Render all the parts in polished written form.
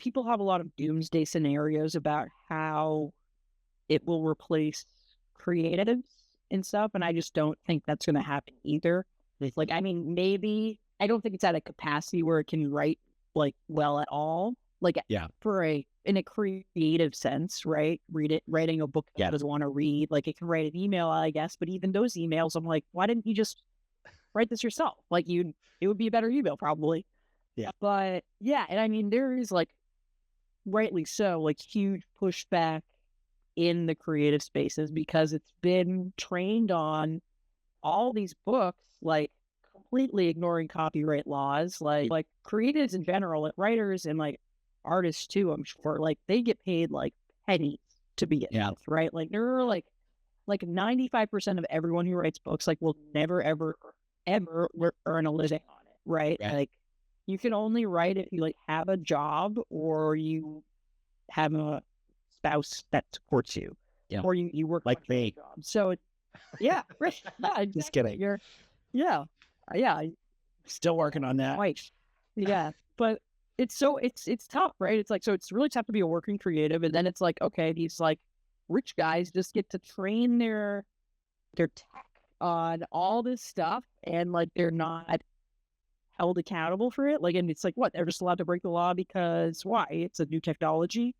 people have a lot of doomsday scenarios about how it will replace creatives and stuff, and I just don't think that's going to happen either. Like, I mean, maybe I don't think it's at a capacity where it can write like well at all. Like, in a creative sense, right? Writing a book that doesn't want to read, like it can write an email, I guess. But even those emails, I'm like, why didn't you just write this yourself? Like, it would be a better email probably. Yeah. But yeah, and I mean, there is like, rightly so, like huge pushback in the creative spaces because it's been trained on all these books, like completely ignoring copyright laws, like creatives in general, like writers and like artists too, I'm sure, like they get paid like pennies to begin with, right? Like there are like 95% of everyone who writes books like will never ever earn a living on it, right? Like you can only write if you like have a job or you have a spouse that supports you, or you work like me. So yeah, right. Yeah, exactly. Just kidding. Yeah, Still working on that. Right. Yeah, but it's tough, right? It's like, so it's really tough to be a working creative, and then it's like, okay, these like rich guys just get to train their tech on all this stuff, and like they're not held accountable for it. Like, and it's like, what? They're just allowed to break the law because why? It's a new technology.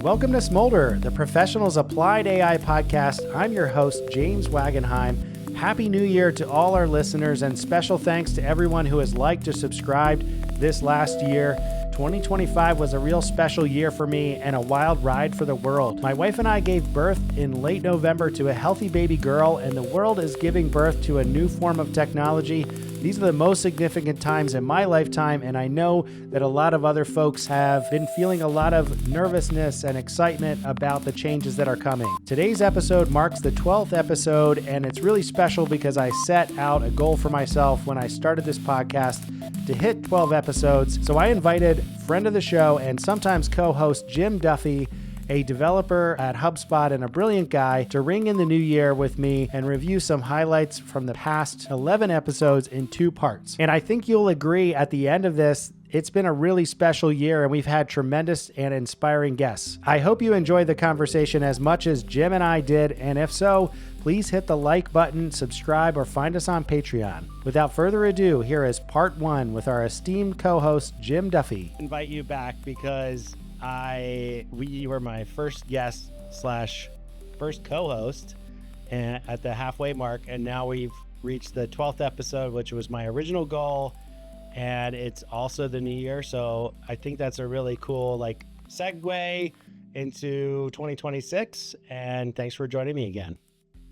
Welcome to Smolder, the Professionals Applied AI podcast. I'm your host, James Wagenheim. Happy New Year to all our listeners, and special thanks to everyone who has liked or subscribed this last year. 2025 was a real special year for me and a wild ride for the world. My wife and I gave birth in late November to a healthy baby girl, and the world is giving birth to a new form of technology. These are the most significant times in my lifetime, and I know that a lot of other folks have been feeling a lot of nervousness and excitement about the changes that are coming. Today's episode marks the 12th episode, and it's really special because I set out a goal for myself when I started this podcast to hit 12 episodes. So I invited friend of the show and sometimes co-host Jim Duffy, a developer at HubSpot and a brilliant guy, to ring in the new year with me and review some highlights from the past 11 episodes in 2 parts. And I think you'll agree at the end of this, it's been a really special year and we've had tremendous and inspiring guests. I hope you enjoyed the conversation as much as Jim and I did, and if so, please hit the like button, subscribe, or find us on Patreon. Without further ado, here is part 1 with our esteemed co-host, Jim Duffy. I invite you back because you were my first guest / first co-host at the halfway mark, and now we've reached the 12th episode, which was my original goal, and it's also the new year, so I think that's a really cool like segue into 2026, and thanks for joining me again.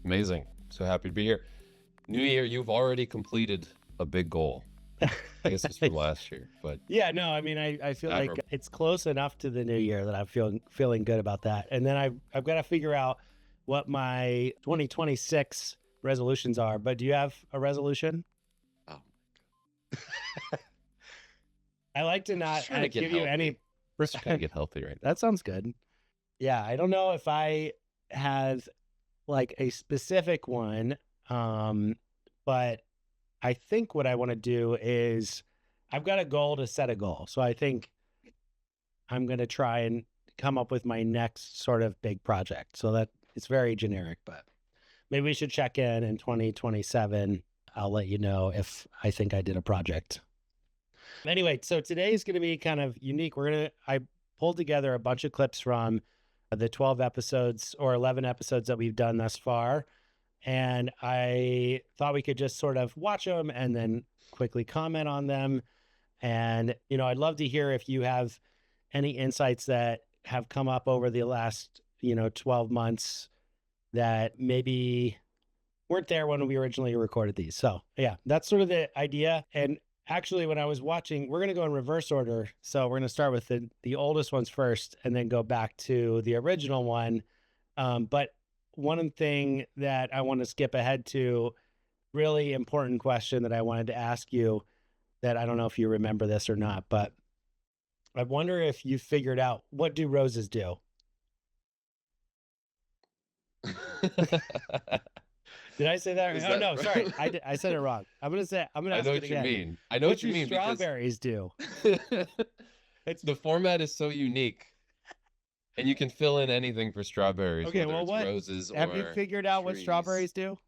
Amazing. So happy to be here. New year, you've already completed a big goal. I guess it's from last year, but yeah, no, I mean, I feel like it's close enough to the new year that I'm feeling good about that. And then I've got to figure out what my 2026 resolutions are. But do you have a resolution? Oh, I like to not give you any. Just trying to get healthy right now. That sounds good. Yeah, I don't know if I have like a specific one, but I think what I want to do is I've got a goal to set a goal. So I think I'm going to try and come up with my next sort of big project. So that it's very generic, but maybe we should check in 2027. I'll let you know if I think I did a project. Anyway, so today is going to be kind of unique. I pulled together a bunch of clips from the 12 episodes or 11 episodes that we've done thus far. And I thought we could just sort of watch them and then quickly comment on them. And, I'd love to hear if you have any insights that have come up over the last, 12 months that maybe weren't there when we originally recorded these. So yeah, that's sort of the idea. And actually, when I was watching, we're going to go in reverse order. So we're going to start with the oldest ones first and then go back to the original one. But one thing that I want to skip ahead to, really important question that I wanted to ask you that I don't know if you remember this or not, but I wonder if you figured out, what do roses do? Did I say that? Is Oh, that no, right? sorry. I said it wrong. I'm going to I ask know it what you again. mean. I know what you mean, because strawberries do? the format is so unique, and you can fill in anything for strawberries, Okay, whether well, it's what roses have you or figured out what trees. strawberries do?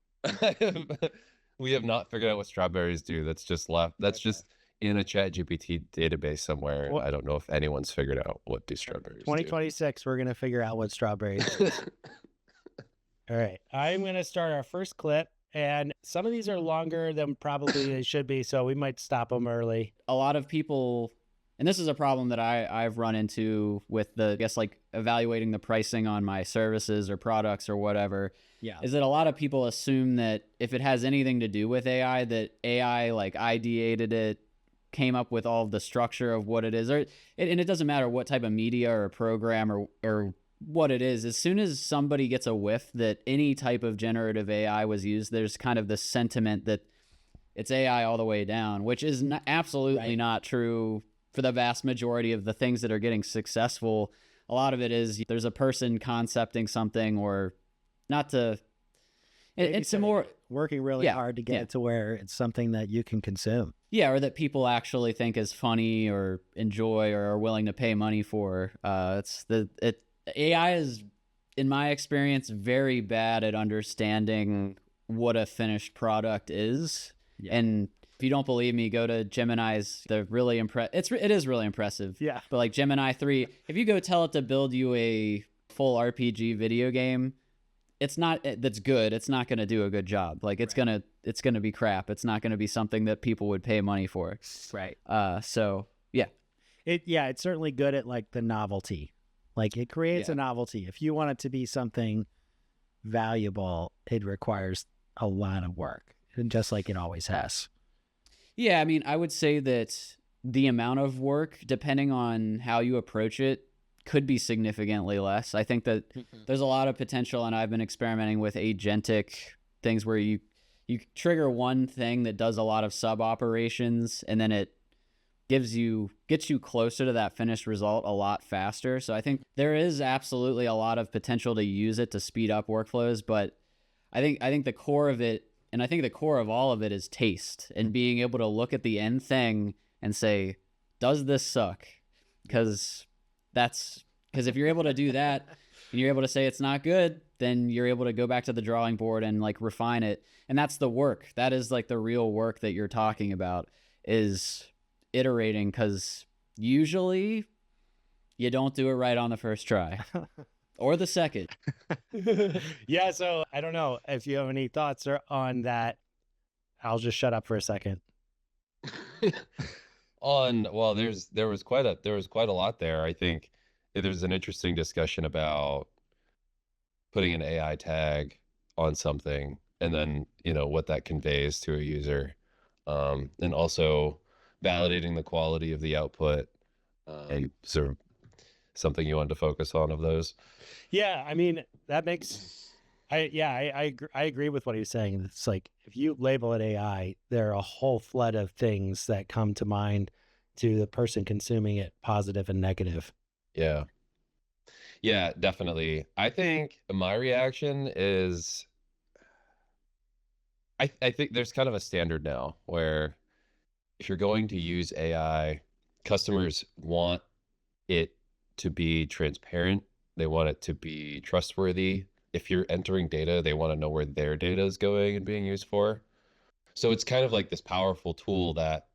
We have not figured out what strawberries do. That's just left. That's just in a ChatGPT database somewhere. Well, I don't know if anyone's figured out what do strawberries 2026, we're going to figure out what strawberries do. All right. I'm going to start our first clip, and some of these are longer than probably they should be, so we might stop them early. A lot of people, and this is a problem that I've run into with I guess, like evaluating the pricing on my services or products or whatever, is that a lot of people assume that if it has anything to do with AI, that AI like ideated it, came up with all of the structure of what it is, and it doesn't matter what type of media or program or what it is. As soon as somebody gets a whiff that any type of generative AI was used, there's kind of this sentiment that it's AI all the way down, which is absolutely not true for the vast majority of the things that are getting successful. A lot of it is there's a person concepting something, or not to, it's a more working really hard to get it to where it's something that you can consume. Yeah, or that people actually think is funny or enjoy or are willing to pay money for. AI is, in my experience, very bad at understanding what a finished product is. Yeah. And if you don't believe me, go to Gemini's. They're really it is really impressive. Yeah. But like Gemini 3, if you go tell it to build you a full RPG video game, that's good. It's not going to do a good job. Like it's going to be crap. It's not going to be something that people would pay money for. Right. So yeah. It's certainly good at like the novelty. Like it creates a novelty. If you want it to be something valuable, it requires a lot of work, and just like it always has. Yeah, I mean, I would say that the amount of work, depending on how you approach it, could be significantly less. I think that there's a lot of potential, and I've been experimenting with agentic things where you trigger one thing that does a lot of sub operations, and then it gets you closer to that finished result a lot faster. So I think there is absolutely a lot of potential to use it to speed up workflows, but I think the core of it, and I think the core of all of it, is taste and being able to look at the end thing and say, does this suck? Because if you're able to do that and you're able to say it's not good, then you're able to go back to the drawing board and like refine it. And that's the work. That is like the real work that you're talking about, is iterating, because usually you don't do it right on the first try or the second. Yeah, so I don't know if you have any thoughts on that. I'll just shut up for a second. Well, there was quite a lot there. I think there's an interesting discussion about putting an AI tag on something, and then what that conveys to a user, and also validating the quality of the output. Sort of something you wanted to focus on of those. Yeah, I mean, that makes I agree with what he was saying. It's like if you label it AI, there are a whole flood of things that come to mind to the person consuming it, positive and negative. Yeah. Yeah, definitely. I think my reaction is I think there's kind of a standard now where if you're going to use AI, customers want it to be transparent. They want it to be trustworthy. If you're entering data, they want to know where their data is going and being used for. So it's kind of like this powerful tool that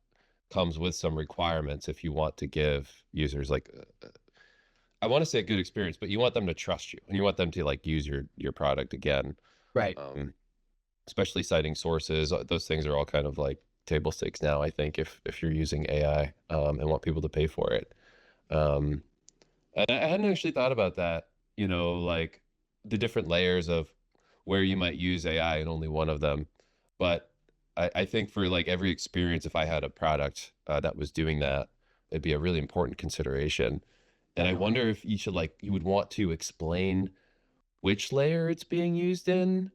comes with some requirements if you want to give users like I want to say a good experience, but you want them to trust you and you want them to like use your product again. Right. Especially citing sources. Those things are all kind of like table stakes now, I think, if you're using AI and want people to pay for it. And I hadn't actually thought about that, like the different layers of where you might use AI in only one of them. But I think for like every experience, if I had a product that was doing that, it'd be a really important consideration. And I wonder if you would want to explain which layer it's being used in,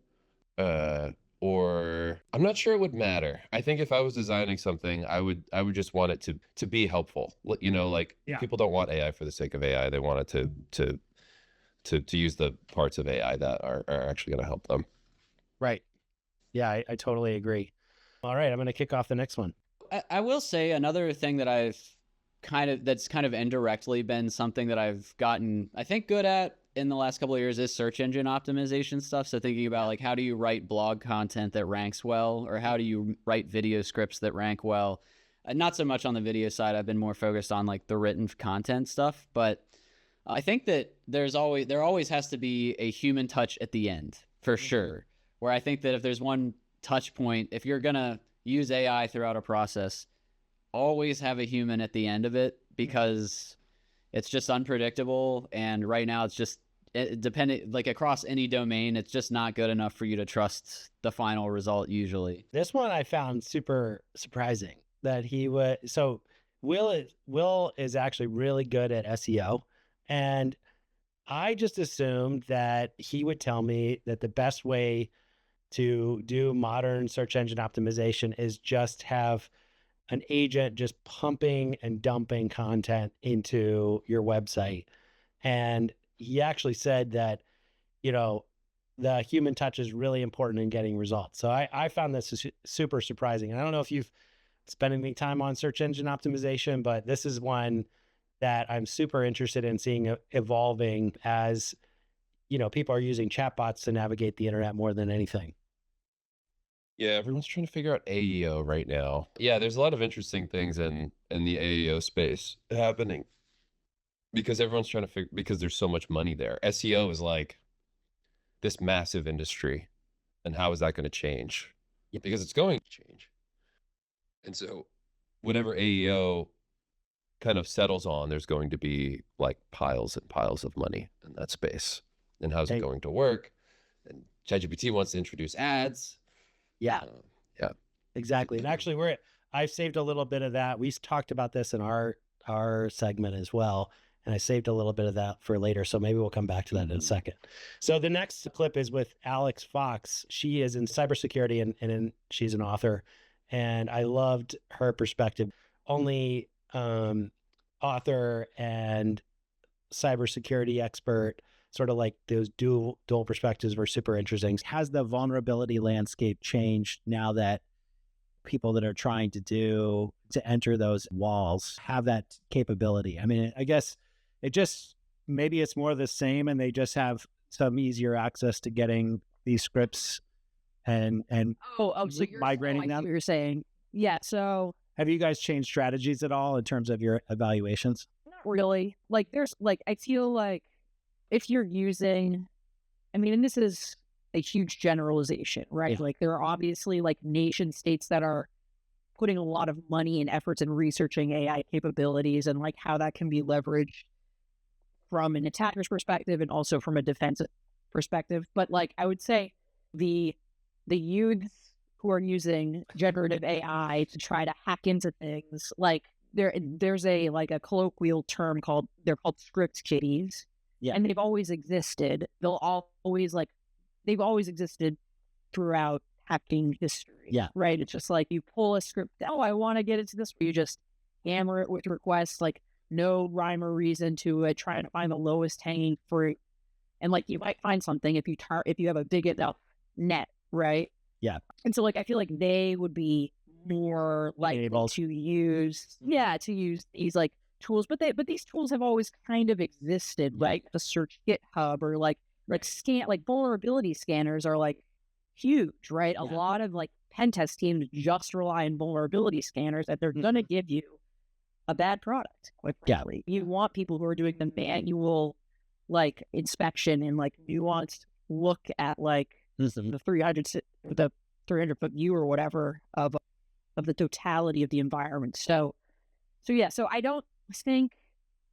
or I'm not sure it would matter. I think if I was designing something, I would just want it to be helpful. People don't want AI for the sake of AI. They want it to use the parts of AI that are actually going to help them. Right. Yeah, I totally agree. All right, I'm going to kick off the next one. I will say another thing that that's kind of indirectly been something that I've gotten, I think, good at in the last couple of years is search engine optimization stuff. So thinking about like, how do you write blog content that ranks well, or how do you write video scripts that rank well? Not so much on the video side. I've been more focused on like the written content stuff, but I think that there always has to be a human touch at the end for sure. Where I think that if there's one touch point, if you're gonna use AI throughout a process, always have a human at the end of it, because it's just unpredictable. And right now it's just dependent, like across any domain, it's just not good enough for you to trust the final result usually. This one I found super surprising that so Will is actually really good at SEO. And I just assumed that he would tell me that the best way to do modern search engine optimization is just have an agent just pumping and dumping content into your website. And he actually said that, the human touch is really important in getting results. So I found this super surprising. And I don't know if you've spent any time on search engine optimization, but this is one that I'm super interested in seeing evolving as, people are using chatbots to navigate the internet more than anything. Yeah, everyone's trying to figure out AEO right now. Yeah, there's a lot of interesting things in the AEO space happening because everyone's trying to figure, because there's so much money there. SEO is like this massive industry, and how is that going to change? Because it's going to change. And so whatever AEO kind of settles on, there's going to be like piles and piles of money in that space. And how's it going to work? And ChatGPT wants to introduce ads. Yeah. Yeah. Exactly. And actually I've saved a little bit of that. We talked about this in our segment as well. And I saved a little bit of that for later. So maybe we'll come back to that in a second. So the next clip is with Alex Fox. She is in cybersecurity and she's an author. And I loved her perspective. Only author and cybersecurity expert, sort of like those dual perspectives were super interesting. Has the vulnerability landscape changed now that people that are trying to enter those walls have that capability? I mean, I guess maybe it's more the same, and they just have some easier access to getting these scripts and so migrating them. You're saying, yeah. So have you guys changed strategies at all in terms of your evaluations? not really. Like there's like, I feel like if you're using, and this is a huge generalization, right? Yeah. Like there are obviously like nation states that are putting a lot of money and efforts in researching AI capabilities and like how that can be leveraged from an attacker's perspective and also from a defensive perspective. But like I would say the youths who are using generative AI to try to hack into things, like there's a colloquial term they're called script kiddies. Yeah. And they've always existed. They've always existed throughout hacking history. Yeah. Right. It's just like you pull a script. Oh, I want to get into this. You just hammer it with requests, like no rhyme or reason to it, trying to find the lowest hanging fruit. And like you might find something if you have a big enough net, right? Yeah. And so like I feel like they would be more likely to use these like tools, but these tools have always kind of existed, like the search GitHub or like vulnerability scanners are like huge, right? A lot of like pen test teams just rely on vulnerability scanners that they're gonna give you a bad product. Quite frankly, you want people who are doing the manual like inspection and like nuanced look at like the 300-foot view or whatever of the totality of the environment. So I don't think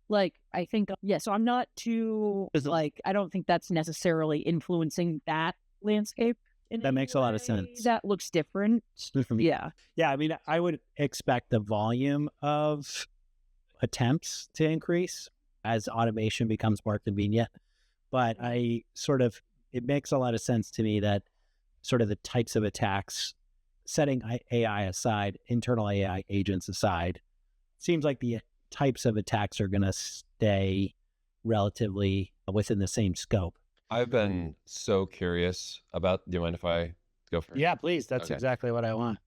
so I'm not too like, I don't think that's necessarily influencing that landscape. That makes a lot of sense. That looks different. Yeah. Yeah. I mean, I would expect the volume of attempts to increase as automation becomes more convenient. But it makes a lot of sense to me that sort of the types of attacks, setting AI aside, internal AI agents aside, seems like the types of attacks are going to stay relatively within the same scope. I've been so curious about, do you mind if I go for it. Yeah, please. That's Okay. exactly what I want.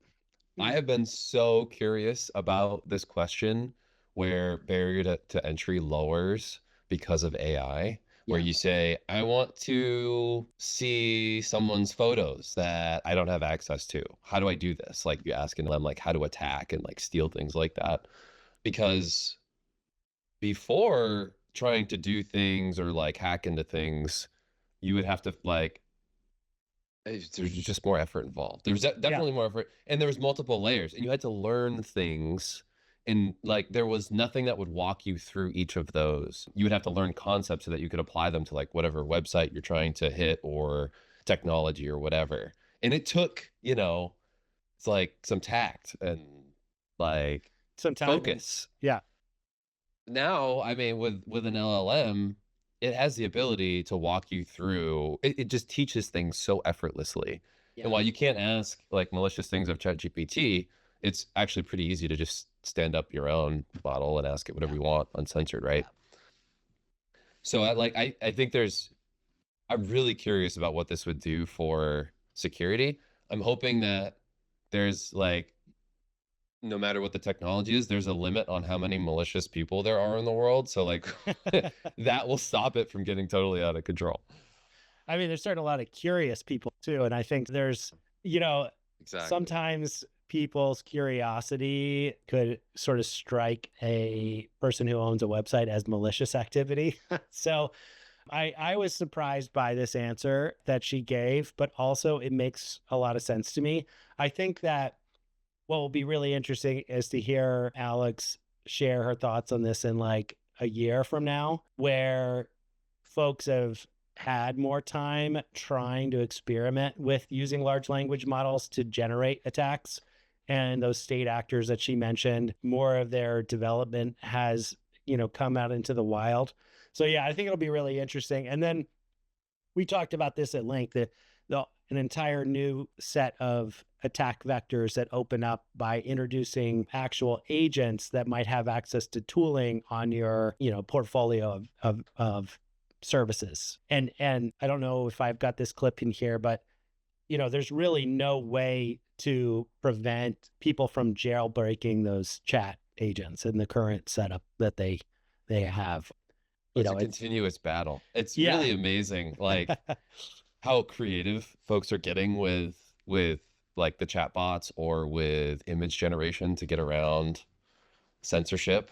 I have been so curious about this question where barrier to entry lowers because of AI, where Yeah. you say, I want to see someone's photos that I don't have access to. How do I do this? Like you asking them like how to attack and like steal things like that. Because before trying to do things or like hack into things, you would have to like there's just more effort involved. There's definitely more effort, and there was multiple layers, and you had to learn things, and like there was nothing that would walk you through each of those. You would have to learn concepts so that you could apply them to like whatever website you're trying to hit or technology or whatever. And it took, it's like some tact and like Sometimes. focus. Yeah. Now, I mean, with an LLM, it has the ability to walk you through. It just teaches things so effortlessly. Yeah. And while you can't ask like malicious things of ChatGPT, it's actually pretty easy to just stand up your own model and ask it whatever you want, uncensored, right? So I think I'm really curious about what this would do for security. I'm hoping that there's like, no matter what the technology is, there's a limit on how many malicious people there are in the world. So like that will stop it from getting totally out of control. I mean, there's certainly a lot of curious people too. And I think there's, Exactly. sometimes people's curiosity could sort of strike a person who owns a website as malicious activity. So I was surprised by this answer that she gave, but also it makes a lot of sense to me. I think that what will be really interesting is to hear Alex share her thoughts on this in like a year from now, where folks have had more time trying to experiment with using large language models to generate attacks. And those state actors that she mentioned, more of their development has, come out into the wild. So yeah, I think it'll be really interesting. And then we talked about this at length, an entire new set of attack vectors that open up by introducing actual agents that might have access to tooling on your, portfolio of services. And I don't know if I've got this clip in here, but there's really no way to prevent people from jailbreaking those chat agents in the current setup that they have. It's a continuous battle. It's really amazing, like how creative folks are getting with like the chatbots or with image generation to get around censorship.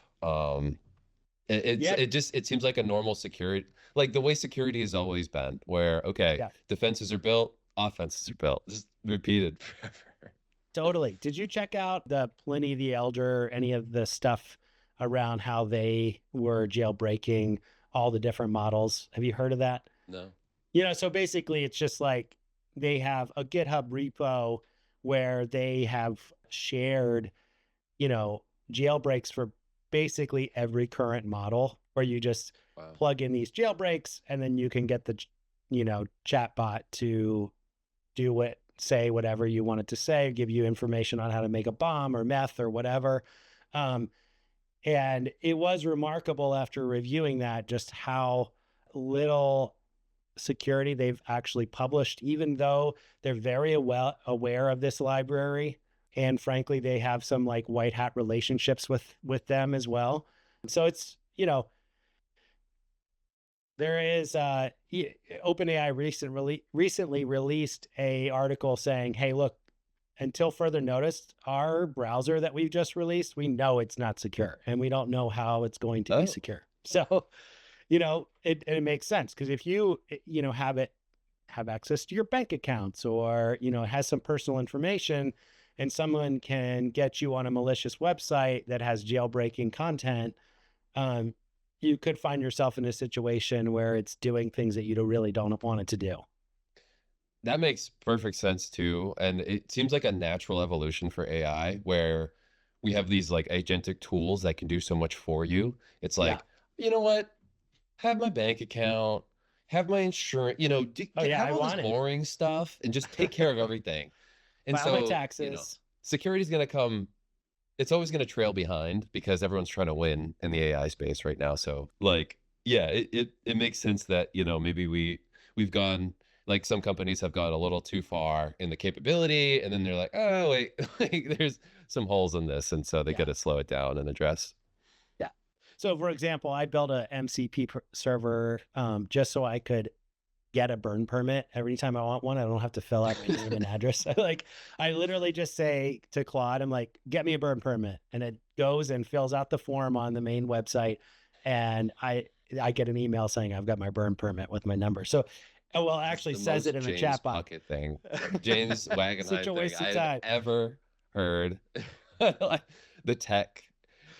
It seems like a normal security, like the way security has always been, where defenses are built, offenses are built, just repeated forever. Totally. Did you check out the Pliny the Elder, any of the stuff around how they were jailbreaking all the different models? Have you heard of that? No. So basically it's just like they have a GitHub repo where they have shared, jailbreaks for basically every current model, where you just plug in these jailbreaks and then you can get the, chatbot to say whatever you want it to say, give you information on how to make a bomb or meth or whatever. And it was remarkable after reviewing that, just how little security they've actually published, even though they're very aware of this library. And frankly, they have some like white hat relationships with them as well. So it's, there is OpenAI recently released a article saying, hey, look, until further notice, our browser that we've just released, we know it's not secure and we don't know how it's going to be secure. So, it makes sense, because if you, have access to your bank accounts, or, it has some personal information, and someone can get you on a malicious website that has jailbreaking content, you could find yourself in a situation where it's doing things that you really don't want it to do. That makes perfect sense too. And it seems like a natural evolution for AI, where we have these like agentic tools that can do so much for you. It's like, you know what? Have my bank account, have my insurance, have all this boring stuff and just take care of everything. And file my taxes. Security is going to come. It's always going to trail behind because everyone's trying to win in the AI space right now. So like, it makes sense that, maybe we've gone like some companies have gone a little too far in the capability, and then they're like, oh wait, like there's some holes in this, and so they got to slow it down and address. Yeah. So for example, I built a MCP server just so I could get a burn permit every time I want one. I don't have to fill out my name and address. I literally just say to Claude, I'm like, get me a burn permit. And it goes and fills out the form on the main website. And I get an email saying I've got my burn permit with my number. So, well, it actually says it in the chat box. Thing. James Wagenheim Such a waste thing of time. I've ever heard. Like the tech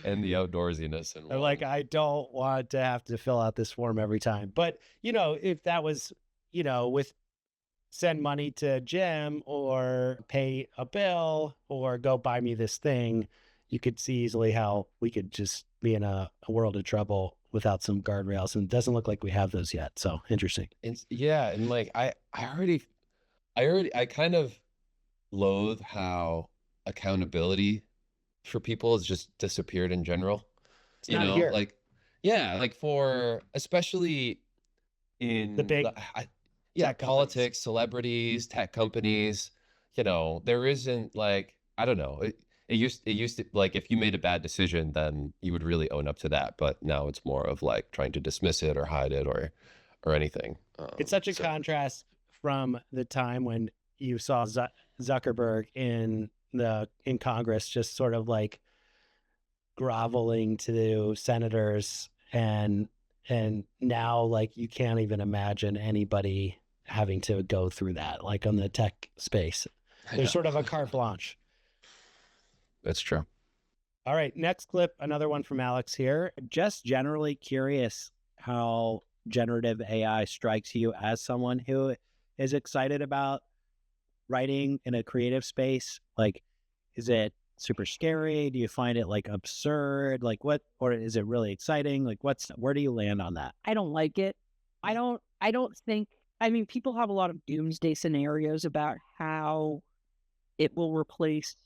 and the outdoorsiness. And like, I don't want to have to fill out this form every time. But, you know, if that was, you know, with send money to Jim or pay a bill or go buy me this thing, you could see easily how we could just be in a world of trouble without some guardrails. And it doesn't look like we have those yet. So interesting. Yeah. And like, I kind of loathe how accountability for people has just disappeared in general. It's not here. Like, yeah, like for, especially in the big, politics, celebrities, tech companies, you know, there isn't like, I don't know. It used to, like, if you made a bad decision, then you would really own up to that. But now it's more of like trying to dismiss it or hide it or anything. It's such a contrast from the time when you saw Zuckerberg in Congress, just sort of like groveling to senators, and now like you can't even imagine anybody having to go through that, like on the tech space. There's sort of a carte blanche. That's true. All right, next clip, another one from Alex here. Just generally curious how generative AI strikes you as someone who is excited about writing in a creative space. Like, is it super scary? Do you find it like absurd? Like what, or is it really exciting? Like where do you land on that? I don't like it. I don't think, I mean, people have a lot of doomsday scenarios about how it will replace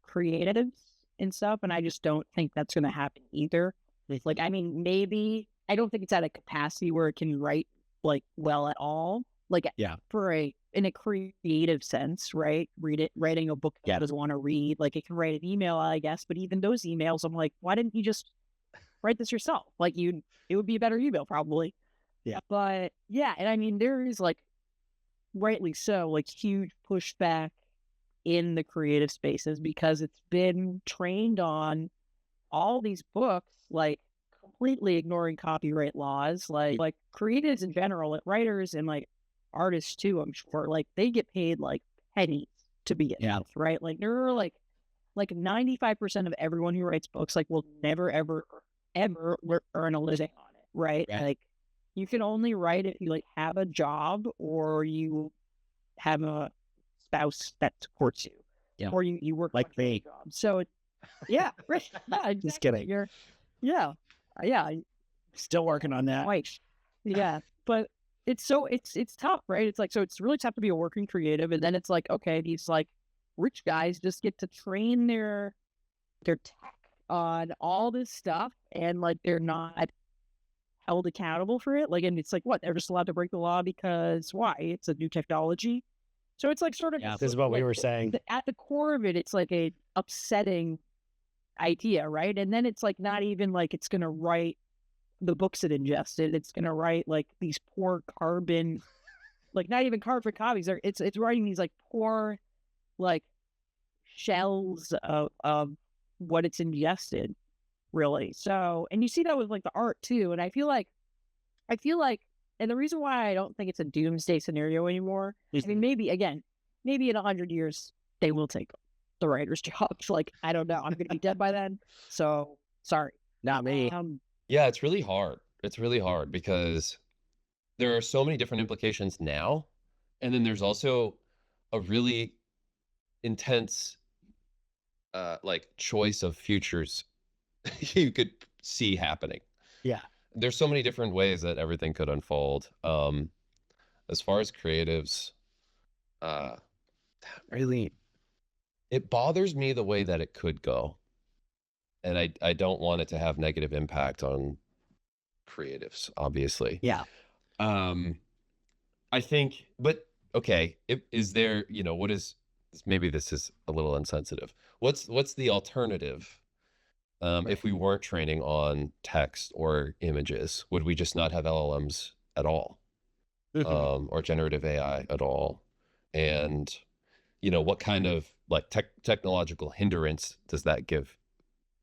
creatives and stuff. And I just don't think that's going to happen either. Like, I mean, maybe, I don't think it's at a capacity where it can write like well at all. Like, yeah, in a creative sense, right? Writing a book that doesn't want to read, like it can write an email, I guess, but even those emails, I'm like, why didn't you just write this yourself? Like it would be a better email probably. Yeah. But yeah, and I mean, there is like, rightly so, like huge pushback in the creative spaces because it's been trained on all these books, like completely ignoring copyright laws, like creatives in general, like writers and like artists too, I'm sure, like they get paid like pennies to begin with, right? Like there are like 95% of everyone who writes books like will never ever earn a living on it, right? Like you can only write if you like have a job or you have a spouse that supports you, or you work like me. So yeah, right. Yeah, just kidding. Yeah, still working on that. Right. Yeah, but it's tough, right? It's like, so it's really tough to be a working creative, and then it's like, okay, these like rich guys just get to train their tech on all this stuff, and like they're not held accountable for it. Like, and it's like, what, they're just allowed to break the law because why? It's a new technology. So it's like sort of, this is what we were saying. At the core of it, it's like a upsetting idea, right? And then it's like not even like it's gonna write the books it ingested. It's gonna write like these poor carbon, like not even carbon copies. It's writing these like poor, like shells of what it's ingested, really. So, and you see that with like the art too. And I feel like, and the reason why I don't think it's a doomsday scenario anymore, I mean, maybe in 100 years they will take the writer's jobs. Like, I don't know. I'm gonna be dead by then. So sorry, not me. Yeah, it's really hard. It's really hard because there are so many different implications now. And then there's also a really intense like choice of futures you could see happening. Yeah. There's so many different ways that everything could unfold. As far as creatives, really, it bothers me the way that it could go. And I don't want it to have negative impact on creatives, obviously. Yeah. I think, but okay, is there, what is, maybe this is a little insensitive. What's the alternative? If we weren't training on text or images, would we just not have LLMs at all? Or generative AI at all? And, what kind of like technological hindrance does that give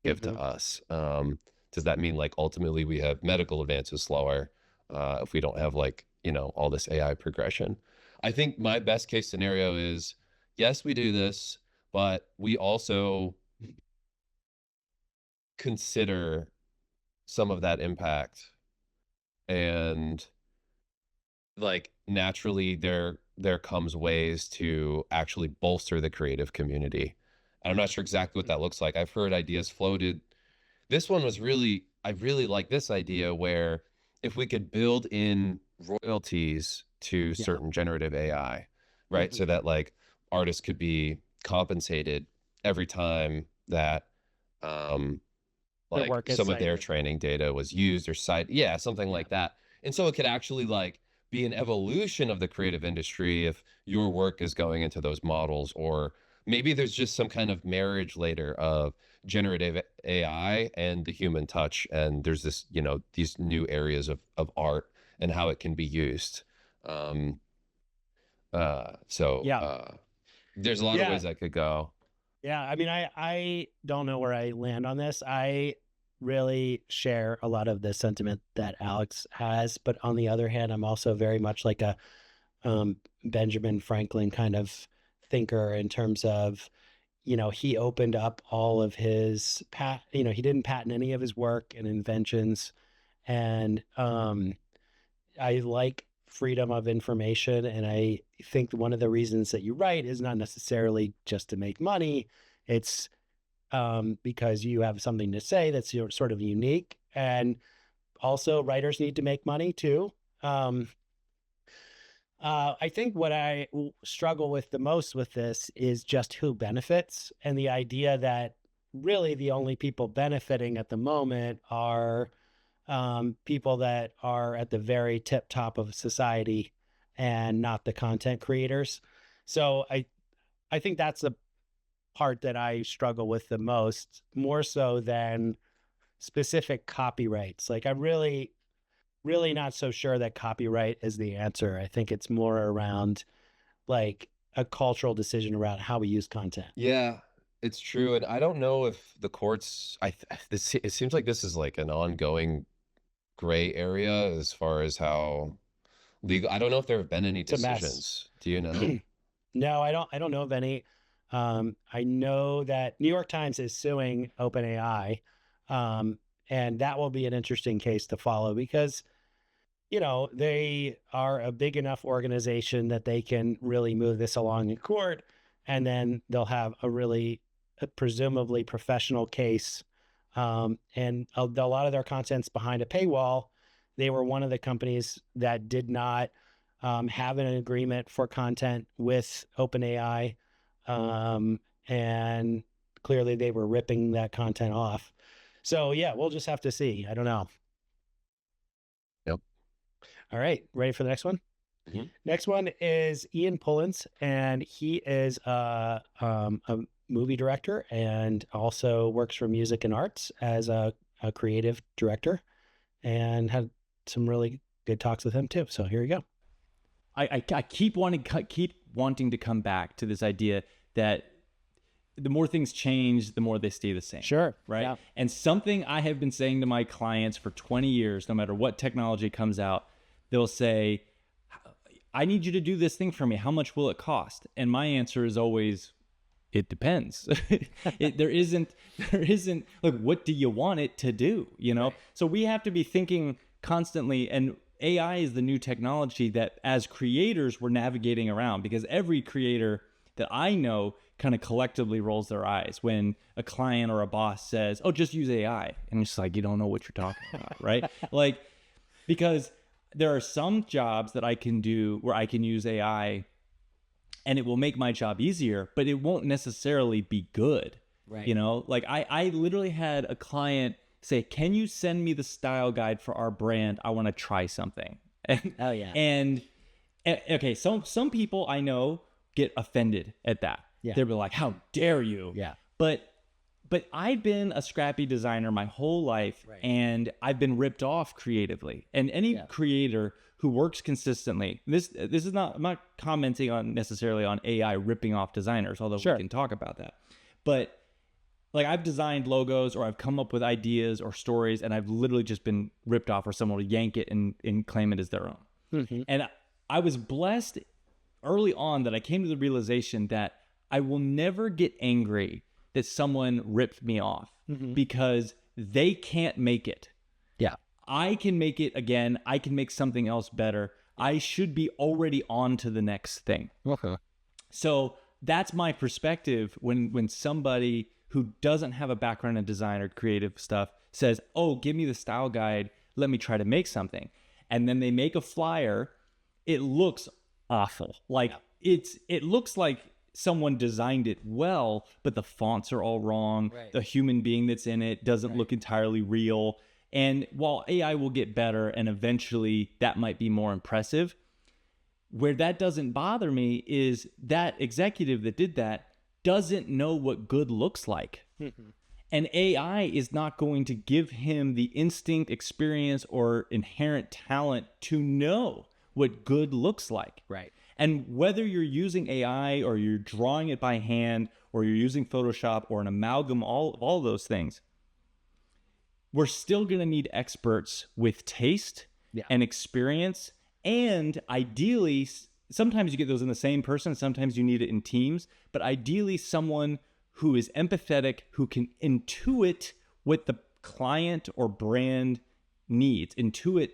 to us? Does that mean like ultimately we have medical advances slower if we don't have like, all this AI progression? I think my best case scenario is, yes, we do this, but we also consider some of that impact, and like naturally there comes ways to actually bolster the creative community. And I'm not sure exactly what that looks like. I've heard ideas floated. This one was really, I really like this idea where if we could build in royalties to certain generative AI, right? So that like artists could be compensated every time that like some of their training data was used or cited. Yeah, something like that. And so it could actually like be an evolution of the creative industry if your work is going into those models, or maybe there's just some kind of marriage later of generative AI and the human touch, and there's this, these new areas of art and how it can be used. There's a lot of ways that could go. Yeah, I mean, I don't know where I land on this. I really share a lot of the sentiment that Alex has, but on the other hand, I'm also very much like a Benjamin Franklin kind of thinker in terms of, he opened up all of his he didn't patent any of his work and inventions, and I like freedom of information, and I think one of the reasons that you write is not necessarily just to make money. It's because you have something to say that's sort of unique, and also writers need to make money too. I think what I struggle with the most with this is just who benefits, and the idea that really the only people benefiting at the moment are people that are at the very tip top of society and not the content creators. So I think that's the part that I struggle with the most, more so than specific copyrights. Like I'm really not so sure that copyright is the answer. I think it's more around like a cultural decision around how we use content. Yeah, it's true. And I don't know if the courts, it seems like this is like an ongoing gray area as far as how legal. I don't know if there have been any decisions. Do you know? No, I don't know of any. I know that New York Times is suing OpenAI, and that will be an interesting case to follow because, they are a big enough organization that they can really move this along in court, and then they'll have a presumably professional case. And a lot of their content's behind a paywall. They were one of the companies that did not have an agreement for content with OpenAI. And clearly they were ripping that content off. So yeah, we'll just have to see. I don't know. Yep. All right. Ready for the next one? Mm-hmm. Next one is Ian Pullins, and he is a movie director and also works for Music and Arts as a creative director, and had some really good talks with him too. So here you go. I keep wanting to come back to this idea that the more things change, the more they stay the same. Sure. Right. Yeah. And something I have been saying to my clients for 20 years, no matter what technology comes out, they'll say, I need you to do this thing for me. How much will it cost? And my answer is always, it depends. There isn't like, what do you want it to do? Right. So we have to be thinking constantly, and AI is the new technology that as creators we're navigating around, because every creator that I know kind of collectively rolls their eyes when a client or a boss says, oh, just use AI. And it's like, you don't know what you're talking about, right? Like, because there are some jobs that I can do where I can use AI and it will make my job easier, but it won't necessarily be good. Right. Like I literally had a client say, can you send me the style guide for our brand? I want to try something. Oh yeah. And Okay, some people I know get offended at that. Yeah. They'll be like, "How dare you?" Yeah. But I've been a scrappy designer my whole life, Right. and I've been ripped off creatively. And any creator who works consistently, this is not, I'm not commenting on necessarily on AI ripping off designers, although we can talk about that. But like, I've designed logos, or I've come up with ideas or stories, and I've literally just been ripped off, or someone will yank it and claim it as their own. Mm-hmm. And I was blessed early on that I came to the realization that I will never get angry that someone ripped me off, because they can't make it. Yeah. I can make it again. I can make something else better. I should be already on to the next thing. Okay. So that's my perspective when somebody who doesn't have a background in design or creative stuff says, "Oh, give me the style guide. Let me try to make something." And then they make a flyer. It looks awful. Like it looks like someone designed it well, but the fonts are all wrong. Right. The human being that's in it doesn't look entirely real. And while AI will get better and eventually that might be more impressive, where that doesn't bother me is that executive that did that doesn't know what good looks like. And AI is not going to give him the instinct, experience, or inherent talent to know what good looks like. Right. And whether you're using AI or you're drawing it by hand or you're using Photoshop or an amalgam, all those things, we're still going to need experts with taste and experience. And ideally, sometimes you get those in the same person, sometimes you need it in teams, but ideally someone who is empathetic, who can intuit what the client or brand needs, intuit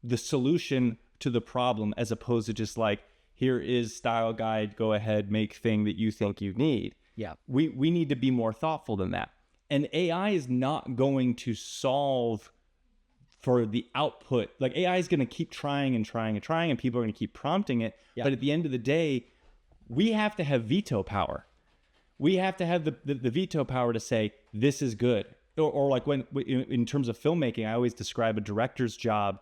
the solution to the problem, as opposed to just like, here is style guide, go ahead, make thing that you think you need. Yeah. We need to be more thoughtful than that. And AI is not going to solve for the output. Like, AI is going to keep trying and trying and trying, and people are going to keep prompting it. Yeah. But at the end of the day, we have to have veto power. We have to have the veto power to say, this is good. Or like when, in terms of filmmaking, I always describe a director's job,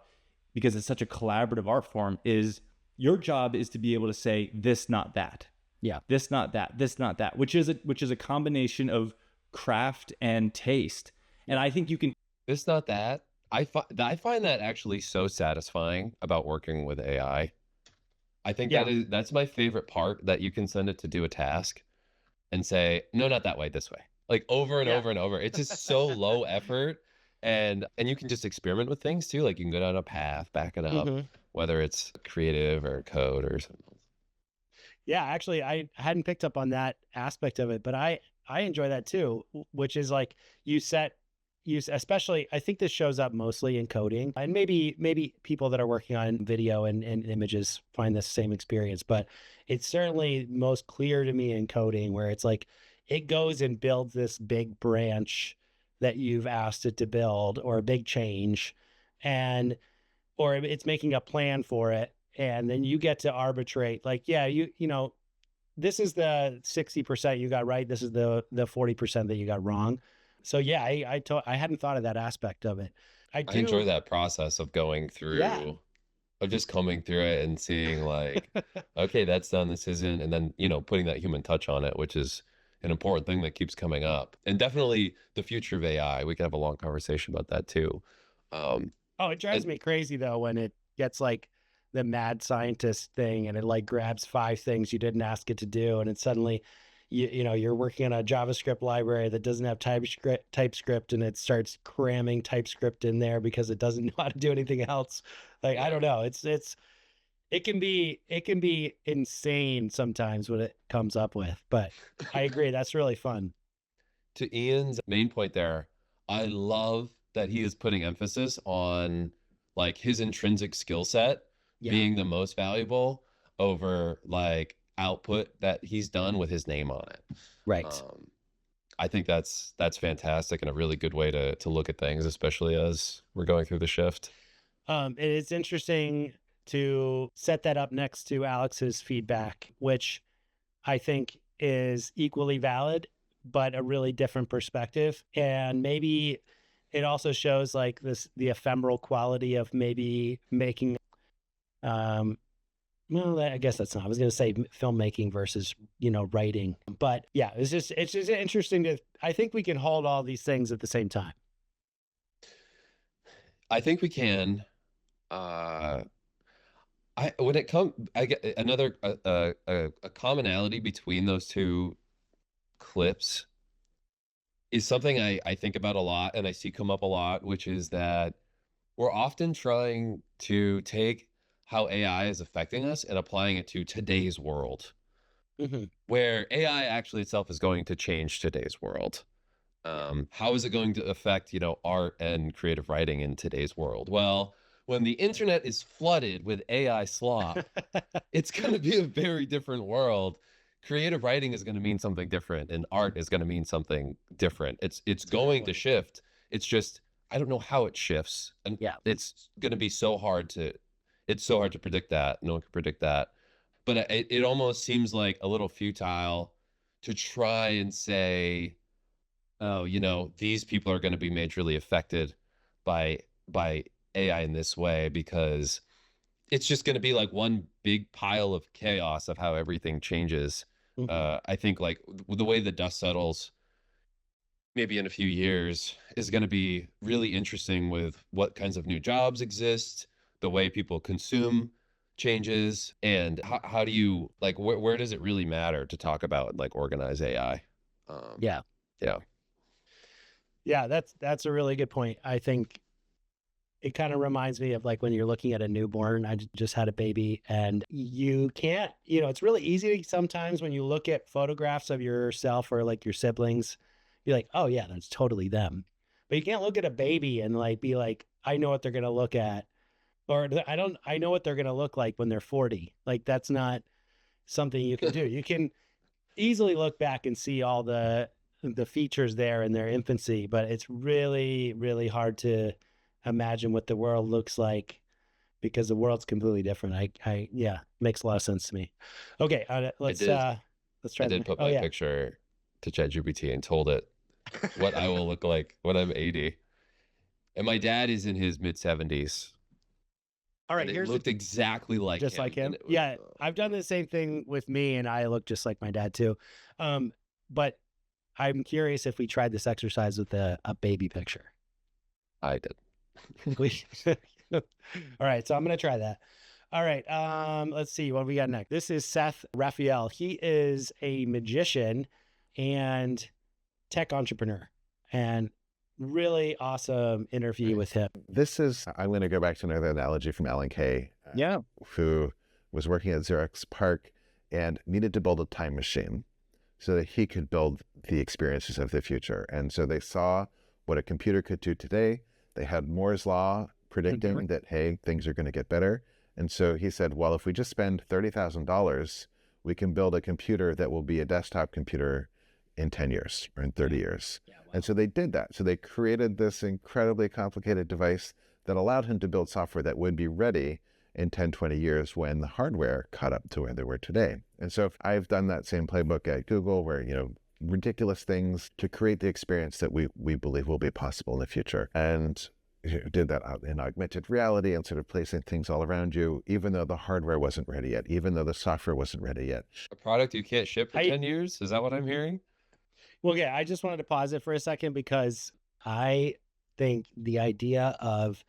because it's such a collaborative art form, is your job is to be able to say, this, not that. Yeah. This, not that. This, not that. Which is a combination of craft and taste. And I think you can. This, not that. I find that actually so satisfying about working with AI. I think that's my favorite part, that you can send it to do a task and say, no, not that way, this way. Like over and over and over. It's just so low effort. And you can just experiment with things too. Like, you can go down a path, back it up, whether it's creative or code or something. Yeah, actually, I hadn't picked up on that aspect of it, but I enjoy that too, which is like especially, I think this shows up mostly in coding, and maybe people that are working on video and images find the same experience, but it's certainly most clear to me in coding, where it's like, it goes and builds this big branch that you've asked it to build, or a big change, or it's making a plan for it. And then you get to arbitrate, like, yeah, you know, this is the 60% you got right. This is the 40% that you got wrong. So yeah, I hadn't thought of that aspect of it. I enjoy that process of going through, of just combing through it and seeing like, okay, that's done, this isn't. And then, putting that human touch on it, which is an important thing that keeps coming up. And definitely the future of AI. We could have a long conversation about that too. It drives me crazy though, when it gets like the mad scientist thing, and it like grabs 5 things you didn't ask it to do, and it suddenly, you're working on a JavaScript library that doesn't have TypeScript, and it starts cramming TypeScript in there because it doesn't know how to do anything else. Like, I don't know. It can be insane sometimes what it comes up with, but I agree. That's really fun. To Ian's main point there, I love that he is putting emphasis on like his intrinsic skill set being the most valuable over like output that he's done with his name on it. Right. I think that's fantastic, and a really good way to look at things, especially as we're going through the shift. It's interesting to set that up next to Alex's feedback, which I think is equally valid, but a really different perspective. And maybe it also shows like the ephemeral quality of maybe making Well, I guess that's not. I was going to say filmmaking versus, writing. But yeah, it's just interesting to, I think we can hold all these things at the same time. I think we can. Uh, when it comes, I get another a commonality between those two clips is something I think about a lot and I see come up a lot, which is that we're often trying to take how AI is affecting us and applying it to today's world, where AI actually itself is going to change today's world. How is it going to affect, art and creative writing in today's world? Well, when the internet is flooded with AI slop, it's going to be a very different world. Creative writing is going to mean something different, and art is going to mean something different. It's going to shift. It's just I don't know how it shifts, and Yeah. it's going to be so hard to. It's so hard to predict that. No one can predict that, but it almost seems like a little futile to try and say, oh, these people are going to be majorly affected by AI in this way because it's just going to be like one big pile of chaos of how everything changes. I think like the way the dust settles maybe in a few years is going to be really interesting with what kinds of new jobs exist, the way people consume changes, and how do you like where does it really matter to talk about like organize AI? Yeah. Yeah. Yeah, that's a really good point. I think it kind of reminds me of like when you're looking at a newborn. I just had a baby, and you can't, it's really easy sometimes when you look at photographs of yourself or like your siblings, you're like, oh yeah, that's totally them. But you can't look at a baby and like be like, I know what they're going to look at, or I know what they're going to look like when they're 40. Like that's not something you can do. You can easily look back and see all the features there in their infancy, but it's really, really hard to imagine what the world looks like because the world's completely different. Yeah, makes a lot of sense to me. Okay, let's try. I did put my picture to ChatGPT and told it what I will look like when I'm 80. And my dad is in his mid 70s. All right, it looked exactly like just him. like him. Yeah, I've done the same thing with me, and I look just like my dad too. But I'm curious if we tried this exercise with a baby picture. I did. All right, so I'm gonna try that. All right, let's see what we got next. This is Seth Raphael. He is a magician and tech entrepreneur, and really awesome interview with him. I'm going to go back to another analogy from Alan Kay, who was working at Xerox PARC and needed to build a time machine so that he could build the experiences of the future. And so they saw what a computer could do today. They had Moore's law predicting that, hey, things are going to get better. And so he said, well, if we just spend $30,000, we can build a computer that will be a desktop computer in 10 years or in 30 years. Yeah, wow. And so they did that. So they created this incredibly complicated device that allowed him to build software that would be ready in 10, 20 years when the hardware caught up to where they were today. And so I've done that same playbook at Google where, ridiculous things to create the experience that we believe will be possible in the future. And did that out in augmented reality and sort of placing things all around you, even though the hardware wasn't ready yet, even though the software wasn't ready yet. A product you can't ship for 10 years? Is that what I'm hearing? Well, yeah, I just wanted to pause it for a second because I think the idea of,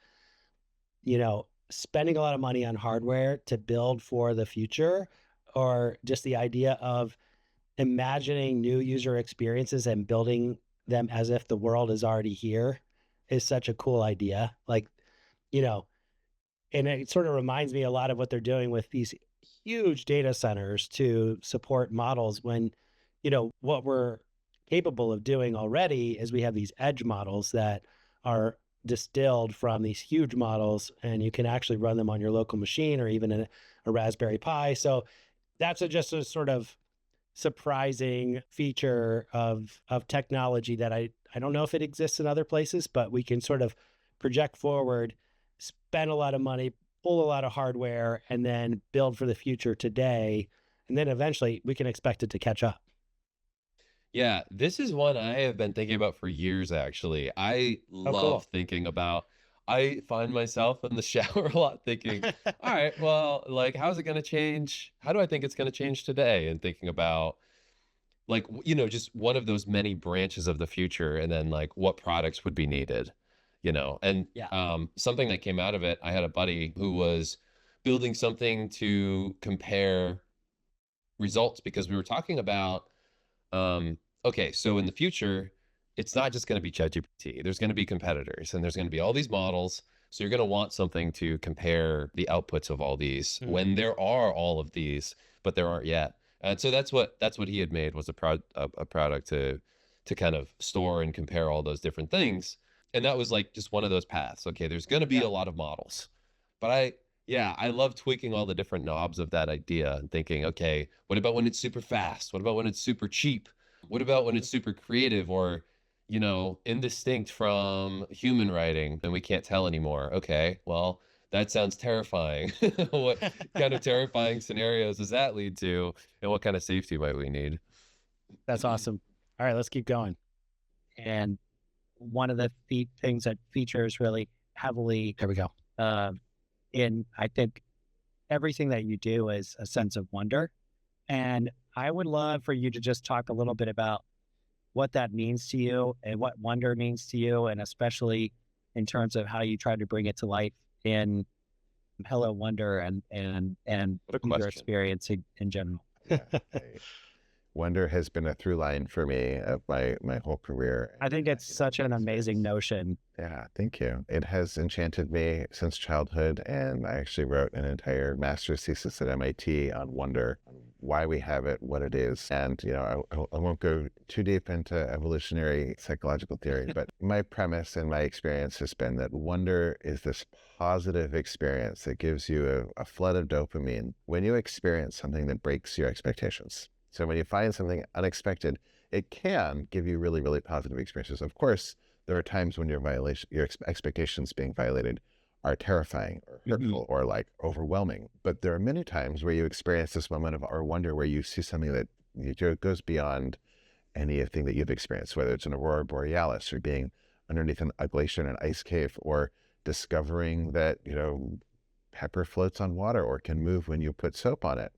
spending a lot of money on hardware to build for the future, or just the idea of imagining new user experiences and building them as if the world is already here is such a cool idea. Like, and it sort of reminds me a lot of what they're doing with these huge data centers to support models when, what we're capable of doing already is we have these edge models that are distilled from these huge models, and you can actually run them on your local machine or even in a Raspberry Pi. So that's just a sort of surprising feature of technology that I don't know if it exists in other places, but we can sort of project forward, spend a lot of money, pull a lot of hardware, and then build for the future today. And then eventually we can expect it to catch up. Yeah, this is one I have been thinking about for years, actually. I love thinking about I find myself in the shower a lot thinking, all right, well, like, how's it going to change? How do I think it's going to change today? And thinking about, like, just one of those many branches of the future, and then like what products would be needed, and something that came out of it. I had a buddy who was building something to compare results, because we were talking about, okay, so in the future, it's not just going to be ChatGPT. There's going to be competitors, and there's going to be all these models. So you're going to want something to compare the outputs of all these when there are all of these, but there aren't yet. And so that's what he had made, was a product to kind of store and compare all those different things. And that was like just one of those paths. Okay, there's going to be a lot of models, but I love tweaking all the different knobs of that idea and thinking, okay, what about when it's super fast? What about when it's super cheap? What about when it's super creative, or, indistinct from human writing and we can't tell anymore? Okay, well, that sounds terrifying. What kind of terrifying scenarios does that lead to? And what kind of safety might we need? That's awesome. All right, let's keep going. And one of the things that features really heavily, There we go. in, I think, everything that you do is a sense of wonder. And I would love for you to just talk a little bit about what that means to you and what wonder means to you, and especially in terms of how you try to bring it to life in Hello Wonder and your experience in general. Wonder has been a through line for me of my whole career. I think it's such an amazing notion. Yeah, thank you. It has enchanted me since childhood, and I actually wrote an entire master's thesis at MIT on wonder, why we have it, what it is. And, I won't go too deep into evolutionary psychological theory, but my premise and my experience has been that wonder is this positive experience that gives you a flood of dopamine when you experience something that breaks your expectations. So when you find something unexpected, it can give you really, really positive experiences. Of course, there are times when your expectations being violated are terrifying or hurtful or like overwhelming. But there are many times where you experience this moment of our wonder, where you see something that goes beyond anything that you've experienced, whether it's an aurora borealis, or being underneath a glacier in an ice cave, or discovering that, pepper floats on water or can move when you put soap on it.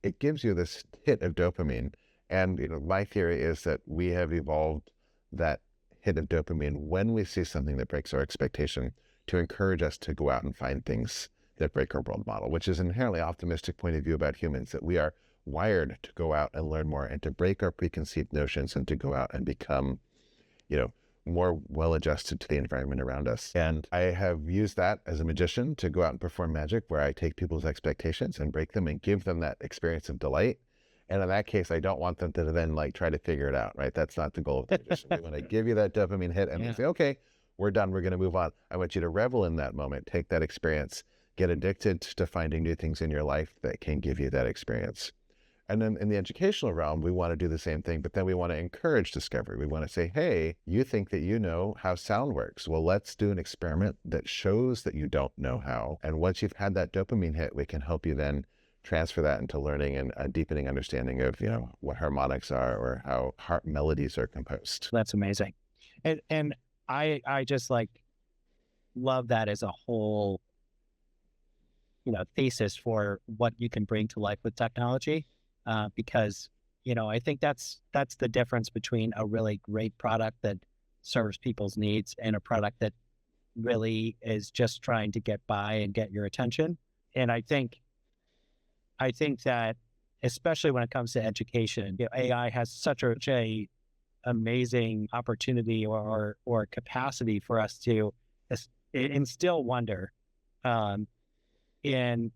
It gives you this hit of dopamine. And, my theory is that we have evolved that hit of dopamine when we see something that breaks our expectation to encourage us to go out and find things that break our world model, which is an inherently optimistic point of view about humans, that we are wired to go out and learn more and to break our preconceived notions and to go out and become, more well-adjusted to the environment around us. And I have used that as a magician to go out and perform magic, where I take people's expectations and break them and give them that experience of delight. And in that case, I don't want them to then try to figure it out, right? That's not the goal of the magician. When I give you that dopamine hit and say, okay, we're done, we're going to move on, I want you to revel in that moment, take that experience, get addicted to finding new things in your life that can give you that experience. And then in the educational realm, we want to do the same thing, but then we want to encourage discovery. We want to say, hey, you think that you know how sound works. Well, let's do an experiment that shows that you don't know how. And once you've had that dopamine hit, we can help you then transfer that into learning and a deepening understanding of, what harmonics are or how harp melodies are composed. That's amazing. And I just love that as a whole, thesis for what you can bring to life with technology. Because, I think that's the difference between a really great product that serves people's needs and a product that really is just trying to get by and get your attention. And I think that, especially when it comes to education, AI has such a amazing opportunity or capacity for us to instill wonder in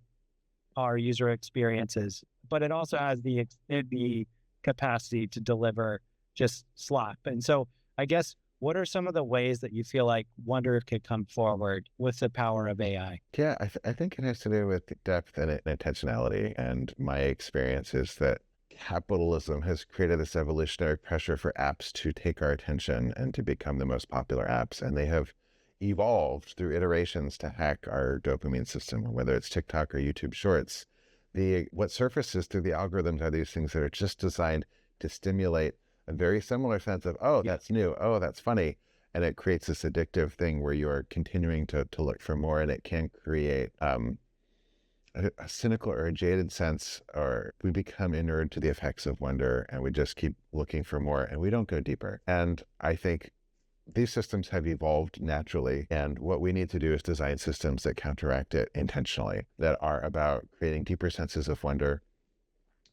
our user experiences, but it also has the capacity to deliver just slop. And so I guess, what are some of the ways that you feel like wonder could come forward with the power of AI? Yeah, I think it has to do with depth and intentionality. And my experience is that capitalism has created this evolutionary pressure for apps to take our attention and to become the most popular apps. And they have evolved through iterations to hack our dopamine system, whether it's TikTok or YouTube Shorts. What surfaces through the algorithms are these things that are just designed to stimulate a very similar sense of, oh, that's new, oh, that's funny. And it creates this addictive thing where you're continuing to look for more, and it can create a cynical or a jaded sense, or we become inured to the effects of wonder, and we just keep looking for more, and we don't go deeper. And I think these systems have evolved naturally, and what we need to do is design systems that counteract it intentionally, that are about creating deeper senses of wonder.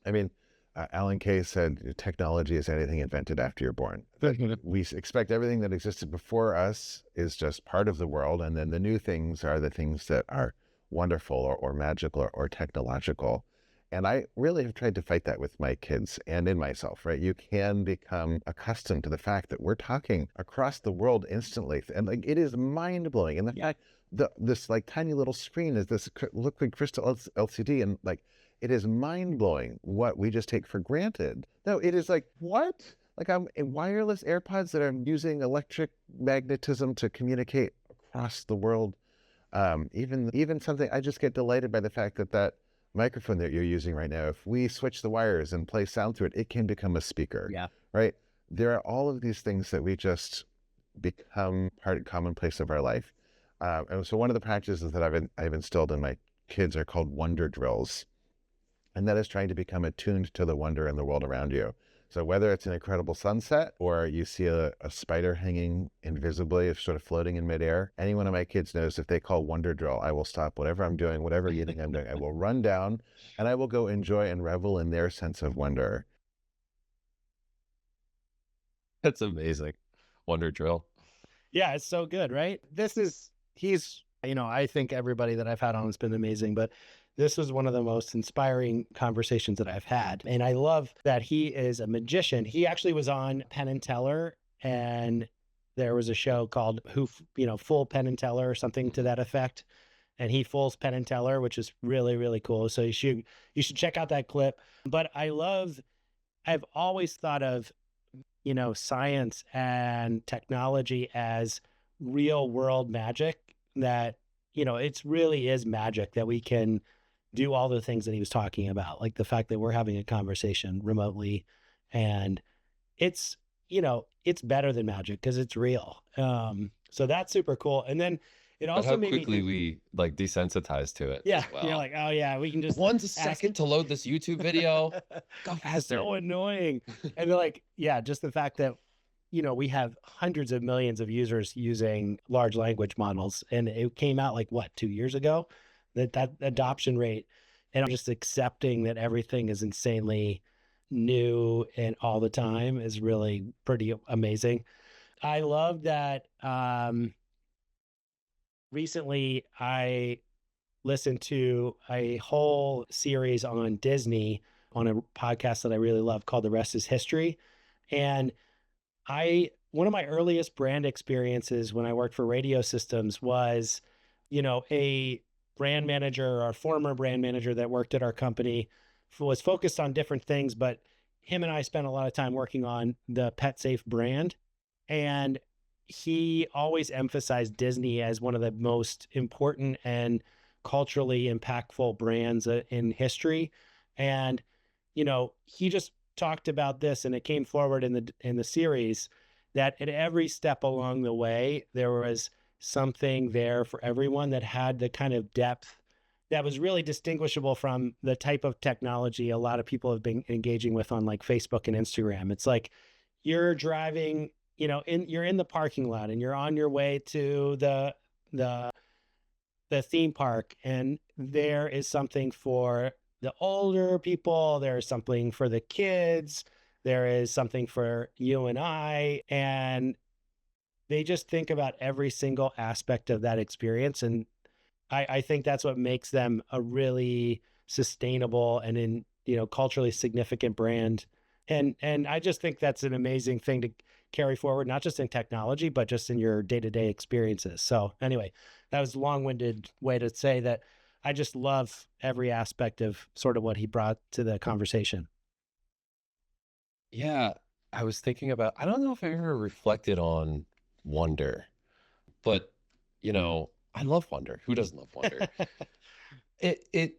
I mean, Alan Kay said, technology is anything invented after you're born. We expect everything that existed before us is just part of the world, and then the new things are the things that are wonderful or magical or technological. And I really have tried to fight that with my kids and in myself, right? You can become accustomed to the fact that we're talking across the world instantly. And like, it is mind blowing. And the fact this like tiny little screen is this liquid crystal LCD, and like, it is mind blowing what we just take for granted. No, it is like, what? Like, I'm in wireless AirPods that are using electric magnetism to communicate across the world. Even something, I just get delighted by the fact that microphone that you're using right now, if we switch the wires and play sound through it, it can become a speaker. Yeah. Right? There are all of these things that we just become commonplace of our life. And so one of the practices that I've instilled in my kids are called wonder drills. And that is trying to become attuned to the wonder in the world around you. So whether it's an incredible sunset, or you see a spider hanging invisibly, sort of floating in midair, any one of my kids knows if they call wonder drill, I will stop whatever I'm doing, whatever eating I'm doing. I will run down and I will go enjoy and revel in their sense of wonder. That's amazing. Wonder drill. Yeah, it's so good, right? He's, I think everybody that I've had on has been amazing, but this was one of the most inspiring conversations that I've had. And I love that he is a magician. He actually was on Penn and Teller, and there was a show called Full Penn and Teller or something to that effect. And he fools Penn and Teller, which is really, really cool. So you should check out that clip. But I've always thought of, science and technology as real world magic, that, it really is magic that we can do all the things that he was talking about, like the fact that we're having a conversation remotely, and it's better than magic because it's real. So that's super cool. And then it also made quickly we like desensitized to it. Yeah, you're like, oh yeah, we can just 1 second to load this YouTube video. Go faster. So annoying. And they're like, yeah, just the fact that we have hundreds of millions of users using large language models, and it came out like 2 years ago. That adoption rate, and I'm just accepting that everything is insanely new and all the time is really pretty amazing. I love that. Recently, I listened to a whole series on Disney on a podcast that I really love called The Rest is History. And one of my earliest brand experiences when I worked for radio systems was, a brand manager or former brand manager that worked at our company was focused on different things, but him and I spent a lot of time working on the Pet Safe brand. And he always emphasized Disney as one of the most important and culturally impactful brands in history. And, he just talked about this, and it came forward in the series, that at every step along the way, there was something there for everyone that had the kind of depth that was really distinguishable from the type of technology a lot of people have been engaging with on like Facebook and Instagram. It's like you're driving, you're in the parking lot and you're on your way to the theme park, and there is something for the older people, there is something for the kids, there is something for you and I, and they just think about every single aspect of that experience. And I think that's what makes them a really sustainable and culturally significant brand. And I just think that's an amazing thing to carry forward, not just in technology, but just in your day-to-day experiences. So anyway, that was a long-winded way to say that I just love every aspect of sort of what he brought to the conversation. Yeah, I was thinking about, I don't know if I ever reflected on wonder, but I love wonder. Who doesn't love wonder? It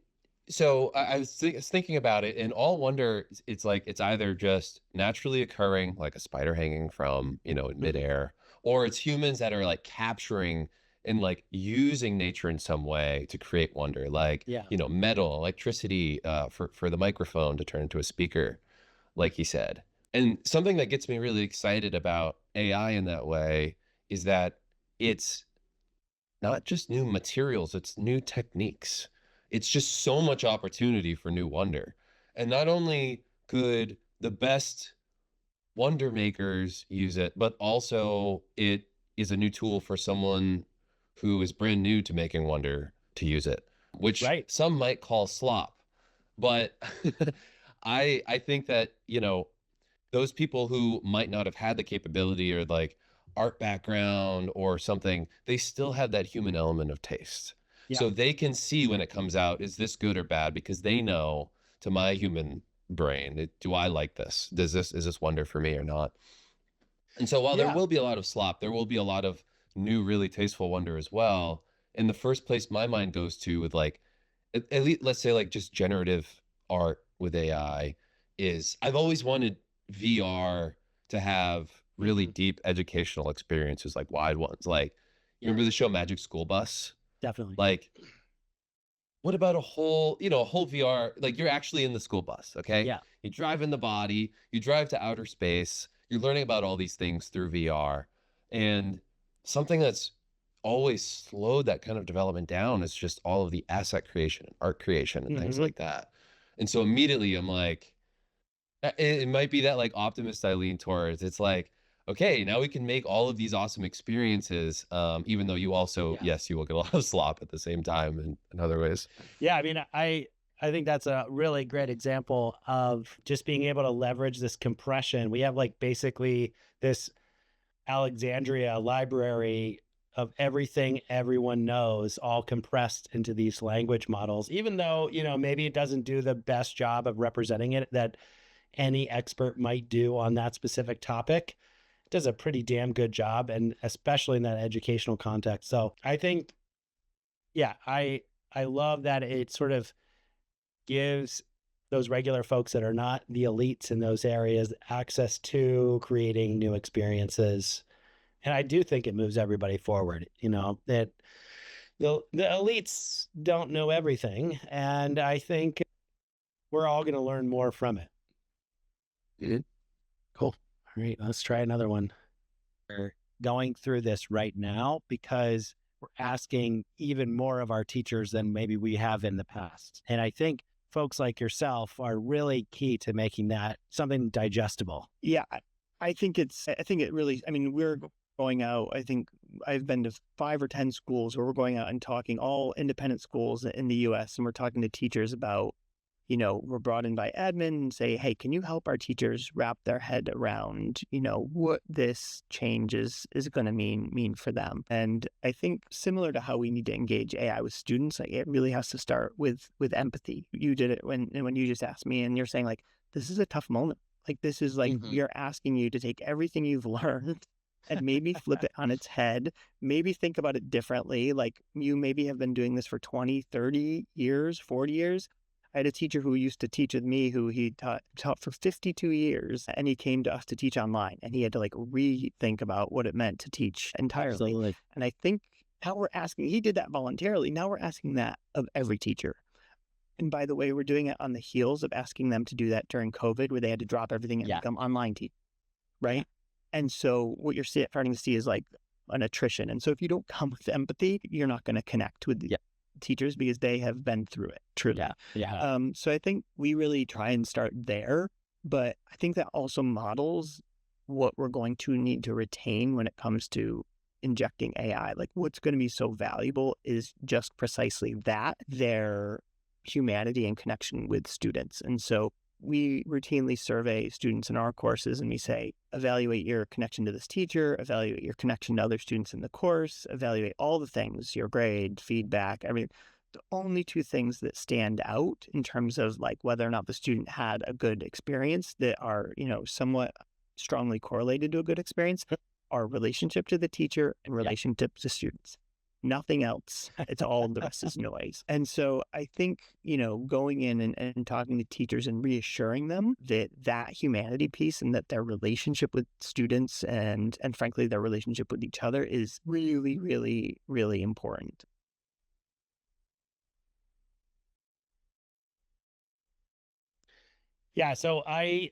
So I was thinking about it, and all wonder, it's like it's either just naturally occurring, like a spider hanging from, in midair, or it's humans that are like capturing and like using nature in some way to create wonder, like, Yeah. Metal, electricity, for the microphone to turn into a speaker, like he said. And something that gets me really excited about AI in that way is that it's not just new materials, it's new techniques. It's just so much opportunity for new wonder. And not only could the best wonder makers use it, but also it is a new tool for someone who is brand new to making wonder to use it, which Right. some might call slop. But I think that, those people who might not have had the capability or like art background or something, they still have that human element of taste. Yeah. So they can see when it comes out, is this good or bad? Because they know, to my human brain, do I like this? Is this wonder for me or not? And so while there Yeah. will be a lot of slop, there will be a lot of new, really tasteful wonder as well. In the first place my mind goes to with like, at least let's say like just generative art with AI, is I've always wanted VR to have really deep educational experiences, like wide ones. Like, you remember the show Magic School Bus? Definitely. Like, what about a whole VR, like you're actually in the school bus, okay? Yeah. You drive in the body, you drive to outer space, you're learning about all these things through VR. And something that's always slowed that kind of development down is just all of the asset creation and art creation and things like that. And so immediately I'm like, it might be that like optimist I lean towards. It's like, okay, now we can make all of these awesome experiences, even though you also, yes, you will get a lot of slop at the same time in other ways. Yeah, I mean, I think that's a really great example of just being able to leverage this compression. We have like basically this Alexandria library of everything everyone knows, all compressed into these language models, even though, maybe it doesn't do the best job of representing it that any expert might do on that specific topic. It does a pretty damn good job, and especially in that educational context. So I think, yeah, I love that it sort of gives those regular folks that are not the elites in those areas access to creating new experiences. And I do think it moves everybody forward, that the elites don't know everything. And I think we're all going to learn more from it. Cool. All right, let's try another one. We're going through this right now because we're asking even more of our teachers than maybe we have in the past. And I think folks like yourself are really key to making that something digestible. Yeah, I think it really, I mean, we're going out, I think I've been to 5 or 10 schools where we're going out and talking, all independent schools in the US, and we're talking to teachers about, we're brought in by admin and say, hey, can you help our teachers wrap their head around, what this change is going to mean for them? And I think similar to how we need to engage AI with students, like it really has to start with empathy. You did it when you just asked me, and you're saying like, this is a tough moment. Like, this is like, we are asking you to take everything you've learned and maybe flip it on its head, maybe think about it differently. Like, you maybe have been doing this for 20, 30 years, 40 years. I had a teacher who used to teach with me who he taught for 52 years, and he came to us to teach online, and he had to like rethink about what it meant to teach entirely. Absolutely. And I think now we're asking, he did that voluntarily. Now we're asking that of every teacher. And by the way, we're doing it on the heels of asking them to do that during COVID, where they had to drop everything and become online teachers, right? And so what you're starting to see is like an attrition. And so if you don't come with empathy, you're not going to connect with the teachers because they have been through it, truly. So I think we really try and start there. But I think that also models what we're going to need to retain when it comes to injecting AI. Like, what's going to be so valuable is just precisely that, their humanity and connection with students. And so we routinely survey students in our courses, and we say, evaluate your connection to this teacher, evaluate your connection to other students in the course, evaluate all the things, your grade, feedback, everything. The only 2 things that stand out in terms of like whether or not the student had a good experience that are, somewhat strongly correlated to a good experience are relationship to the teacher and relationship to students. nothing else. It's all the rest is noise. And so I think, going in and talking to teachers and reassuring them that humanity piece and that their relationship with students and frankly, their relationship with each other is really, really, really important. Yeah, so I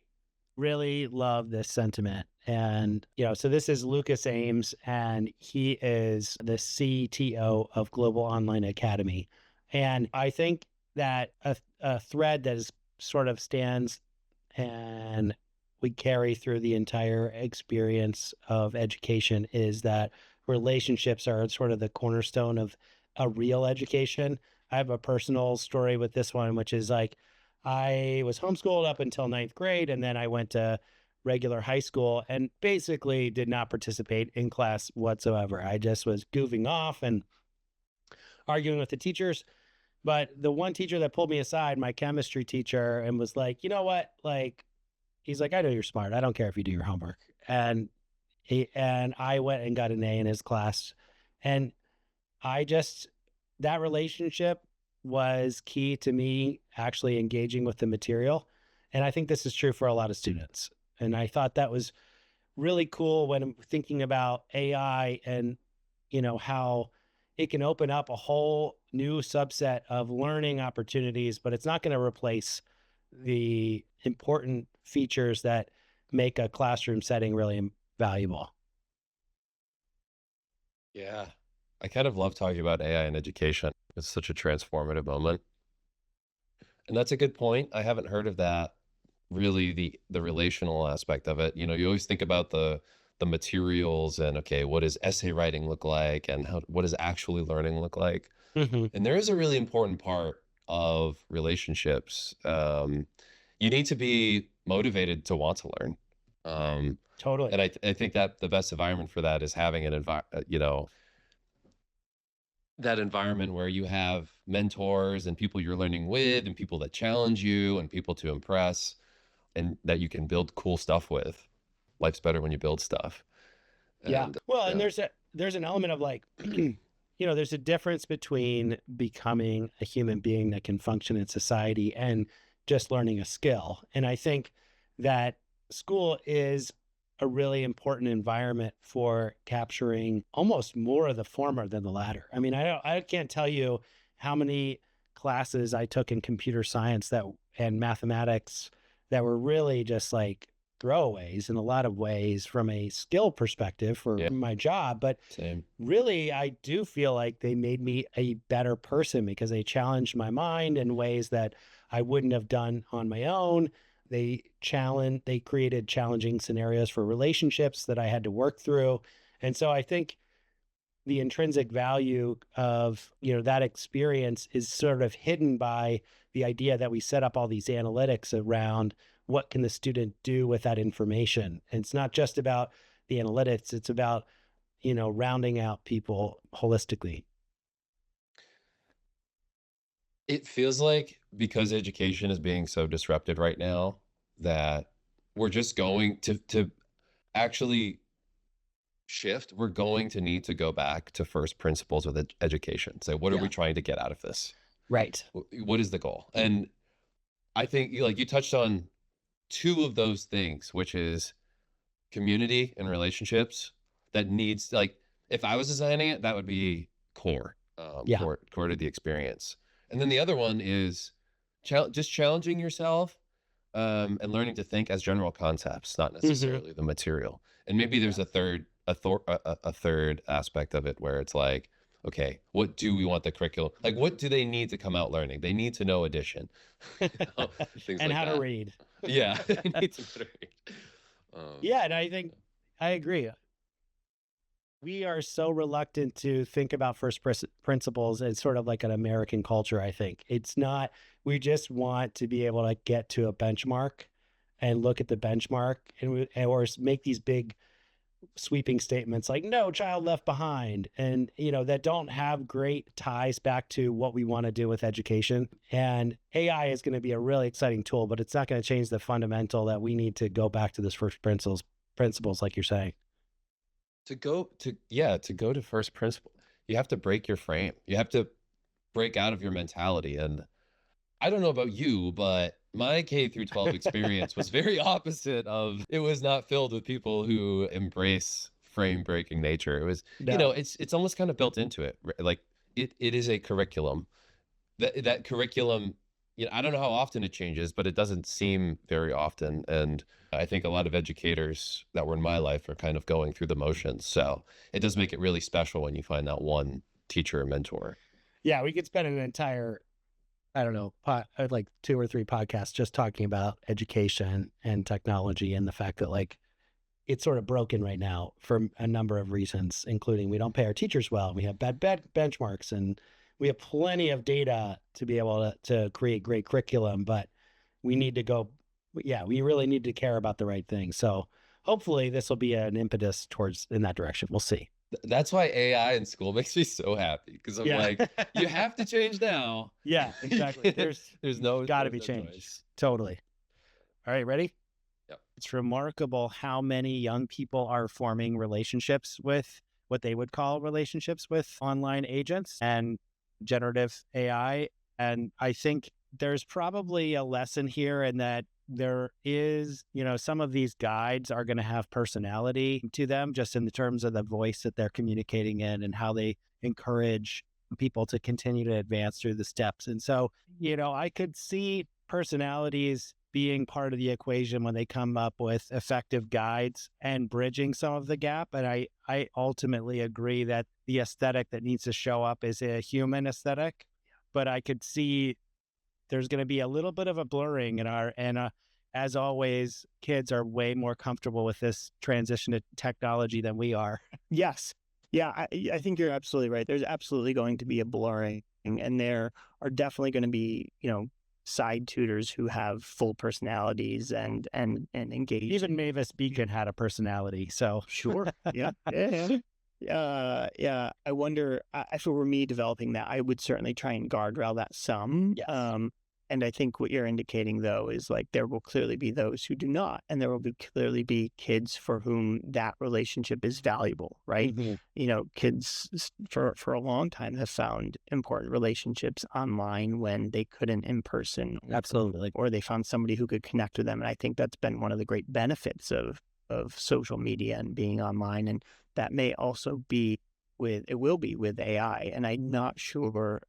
really love this sentiment. And, so this is Lucas Ames, and he is the CTO of Global Online Academy. And I think that a thread that is sort of stands and we carry through the entire experience of education is that relationships are sort of the cornerstone of a real education. I have a personal story with this one, which is like, I was homeschooled up until 9th grade, and then I went to regular high school and basically did not participate in class whatsoever. I just was goofing off and arguing with the teachers. But the one teacher that pulled me aside, my chemistry teacher, and was like, you know what? Like, he's like, I know you're smart. I don't care if you do your homework. And I went and got an A in his class. And that relationship was key to me actually engaging with the material. And I think this is true for a lot of students. And I thought that was really cool when I'm thinking about AI and, how it can open up a whole new subset of learning opportunities, but it's not going to replace the important features that make a classroom setting really valuable. Yeah. I kind of love talking about AI in education. It's such a transformative moment. And that's a good point. I haven't heard of that, really the relational aspect of it. You always think about the materials and, okay, what does essay writing look like, and what does actually learning look like? And there is a really important part of relationships. You need to be motivated to want to learn. Totally. And I think that the best environment for that is having that environment where you have mentors and people you're learning with and people that challenge you and people to impress and that you can build cool stuff with. Life's better when you build stuff. And there's an element of like, there's a difference between becoming a human being that can function in society and just learning a skill. And I think that school is a really important environment for capturing almost more of the former than the latter. I mean, I can't tell you how many classes I took in computer science and mathematics that were really just like throwaways in a lot of ways from a skill perspective for my job. But really, I do feel like they made me a better person because they challenged my mind in ways that I wouldn't have done on my own. They created challenging scenarios for relationships that I had to work through. And so I think the intrinsic value of, that experience is sort of hidden by the idea that we set up all these analytics around what can the student do with that information. And it's not just about the analytics, it's about, rounding out people holistically. It feels like because education is being so disrupted right now that we're just going to actually shift. We're going to need to go back to first principles with education. So what are we trying to get out of this? Right. What is the goal? And I think you touched on two of those things, which is community and relationships that needs, if I was designing it, that would be core to the experience. And then the other one is just challenging yourself and learning to think as general concepts, not necessarily the material. And maybe there's a third aspect of it where it's like, okay, what do we want the curriculum? Like, what do they need to come out learning? They need to know addition. Things and like how that. to read. Yeah, they need to read. And I think I agree. We are so reluctant to think about first principles as sort of like an American culture, I think. It's not, we just want to be able to get to a benchmark and look at the benchmark or make these big sweeping statements like no child left behind and, that don't have great ties back to what we want to do with education. And AI is going to be a really exciting tool, but it's not going to change the fundamental that we need to go back to this first principles like you're saying. To go to first principle. you have to break your frame. You have to break out of your mentality. And I don't know about you, but my K through 12 experience was very opposite of, it was not filled with people who embrace frame breaking nature. It was, you know, it's almost kind of built into it. Like it is a curriculum. That curriculum, you know, I don't know how often it changes, but it doesn't seem very often. And I think a lot of educators that were in my life are kind of going through the motions. So it does make it really special when you find that one teacher or mentor. Yeah, we could spend an entire, I don't know, like 2 or 3 podcasts just talking about education and technology and the fact that like it's sort of broken right now for a number of reasons, including we don't pay our teachers well. We have bad benchmarks, and we have plenty of data to be able to create great curriculum, but we need to go, we really need to care about the right thing. So hopefully this will be an impetus towards in that direction. We'll see. That's why AI in school makes me so happy, because I'm like, you have to change now. Yeah, exactly. There's no got to be changed. Choice. Totally. All right, ready? Yep. It's remarkable how many young people are forming relationships with what they would call relationships with online agents and generative AI. And I think there's probably a lesson here in that there is, you know, some of these guides are going to have personality to them, just in the terms of the voice that they're communicating in and how they encourage people to continue to advance through the steps. And so, you know, I could see personalities being part of the equation when they come up with effective guides and bridging some of the gap. And I ultimately agree that the aesthetic that needs to show up is a human aesthetic, but I could see there's going to be a little bit of a blurring in our, and as always, kids are way more comfortable with this transition to technology than we are. Yes. Yeah, I think you're absolutely right. There's absolutely going to be a blurring, and there are definitely going to be, you know, side tutors who have full personalities and engage. Even Mavis Beacon had a personality, so sure. Yeah. Yeah. I wonder, if it were me developing that, I would certainly try and guardrail that some. Yes. And I think what you're indicating, though, is like there will clearly be those who do not, and there will clearly be kids for whom that relationship is valuable, right? Mm-hmm. You know, kids for a long time have found important relationships online when they couldn't in person. Absolutely. Or they found somebody who could connect with them. And I think that's been one of the great benefits of social media and being online. And that may also be it will be with AI. And I'm not sure,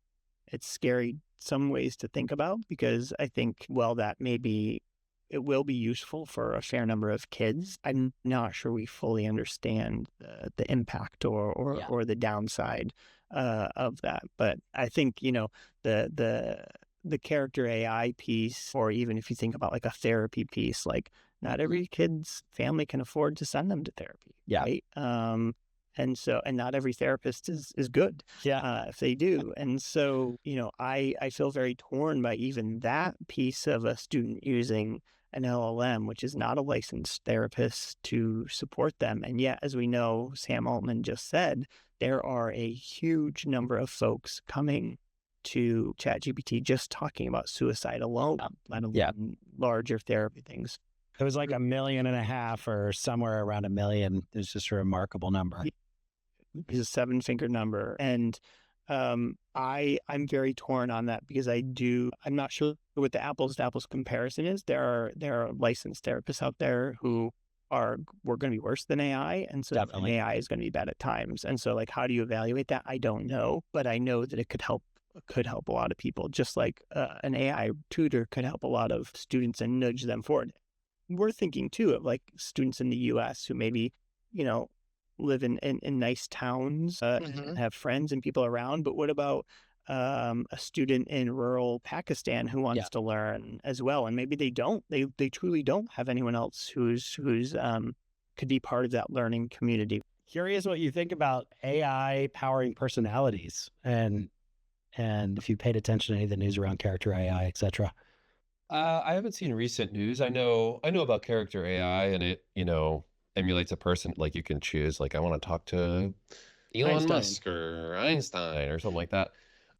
it's scary some ways to think about, because I think, well, that maybe it will be useful for a fair number of kids. I'm not sure we fully understand the impact or the downside of that. But I think, you know, the character AI piece, or even if you think about like a therapy piece, like not every kid's family can afford to send them to therapy. Yeah. Right. And not every therapist is good if they do. And so, you know, I feel very torn by even that piece of a student using an LLM, which is not a licensed therapist, to support them. And yet, as we know, Sam Altman just said, there are a huge number of folks coming to ChatGPT just talking about suicide alone, let alone larger therapy things. It was like 1.5 million or somewhere around 1 million. It's just a remarkable number. It's a 7-figure number. And I'm very torn on that, because I'm not sure what the apples to apples comparison is. There are licensed therapists out there who we're going to be worse than AI. And so AI is going to be bad at times. And so, like, how do you evaluate that? I don't know, but I know that it could help a lot of people, just like an AI tutor could help a lot of students and nudge them forward. We're thinking too of like students in the US who maybe, you know, live in nice towns and have friends and people around. But what about a student in rural Pakistan who wants to learn as well? And maybe they don't, they truly don't have anyone else who's could be part of that learning community. Curious what you think about AI powering personalities, and if you paid attention to any of the news around character AI, etc. I haven't seen recent news. I know about character AI, and it, you know, emulates a person. Like you can choose, like, I want to talk to Elon Musk or Einstein or something like that.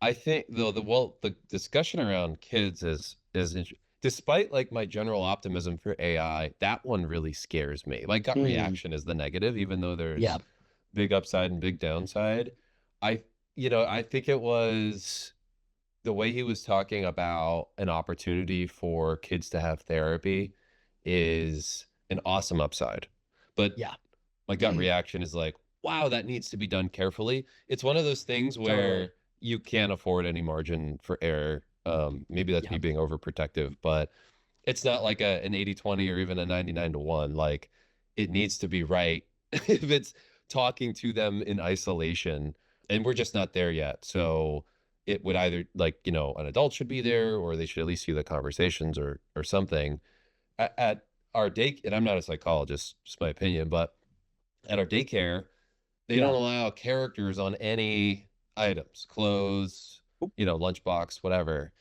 I think though the discussion around kids is despite like my general optimism for AI, that one really scares me. Like gut reaction is the negative, even though there's big upside and big downside. I think it was the way he was talking about an opportunity for kids to have therapy is an awesome upside. But Yeah. my gut reaction is like, wow, that needs to be done carefully. It's one of those things where you can't afford any margin for error. Maybe that's me being overprotective, but it's not like an 80-20 or even a 99-1. Like, it needs to be right if it's talking to them in isolation, and we're just not there yet. So it would either, like, an adult should be there, or they should at least see the conversations or something. At our day, and I'm not a psychologist, just my opinion, but at our daycare, they don't allow characters on any items, clothes, lunchbox, whatever.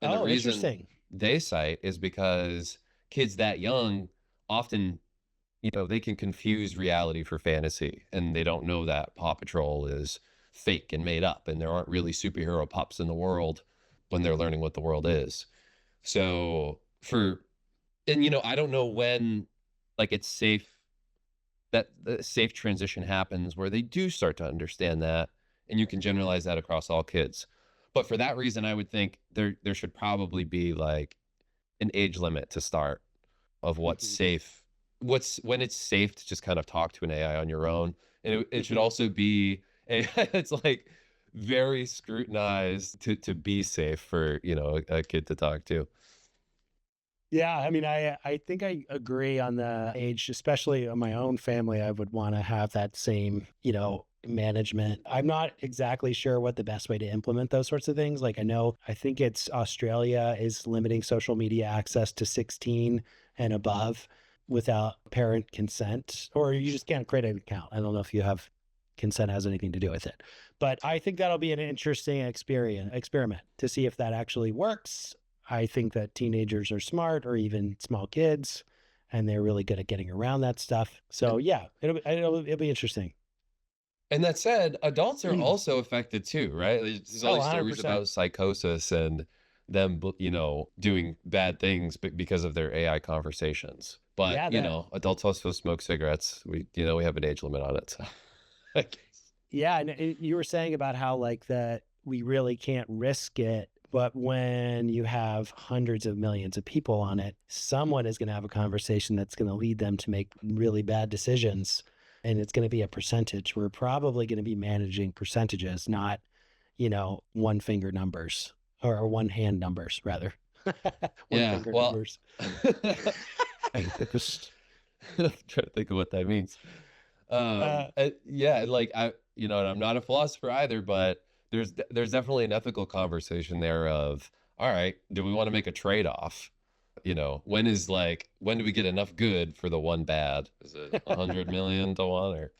And the reason interesting. they cite is because kids that young often, they can confuse reality for fantasy, and they don't know that Paw Patrol is fake and made up, and there aren't really superhero pups in the world when they're learning what the world is. So I don't know when, like, it's safe, that the safe transition happens where they do start to understand that, and you can generalize that across all kids. But for that reason, I would think there should probably be like an age limit to start of what's safe, when it's safe to just kind of talk to an AI on your own. And it should also be it's like very scrutinized to be safe for, a kid to talk to. Yeah, I mean, I think I agree on the age, especially on my own family. I would want to have that same, management. I'm not exactly sure what the best way to implement those sorts of things. Like, I think it's Australia is limiting social media access to 16 and above without parent consent, or you just can't create an account. I don't know if you have consent has anything to do with it, but I think that'll be an interesting experiment to see if that actually works. I think that teenagers are smart, or even small kids, and they're really good at getting around that stuff. So yeah, it'll be interesting. And that said, adults are also affected too, right? There's all these stories 100%. about psychosis and them, doing bad things because of their AI conversations. But, adults also smoke cigarettes. We have an age limit on it. So. Yeah, and you were saying about how that we really can't risk it. But when you have hundreds of millions of people on it, someone is going to have a conversation that's going to lead them to make really bad decisions. And it's going to be a percentage. We're probably going to be managing percentages, not, one finger numbers, or one hand numbers, rather. Numbers. I'm trying to think of what that means. Like and I'm not a philosopher either, but there's definitely an ethical conversation there of, all right, do we want to make a trade-off? When do we get enough good for the one bad? Is it 100 million to one, or?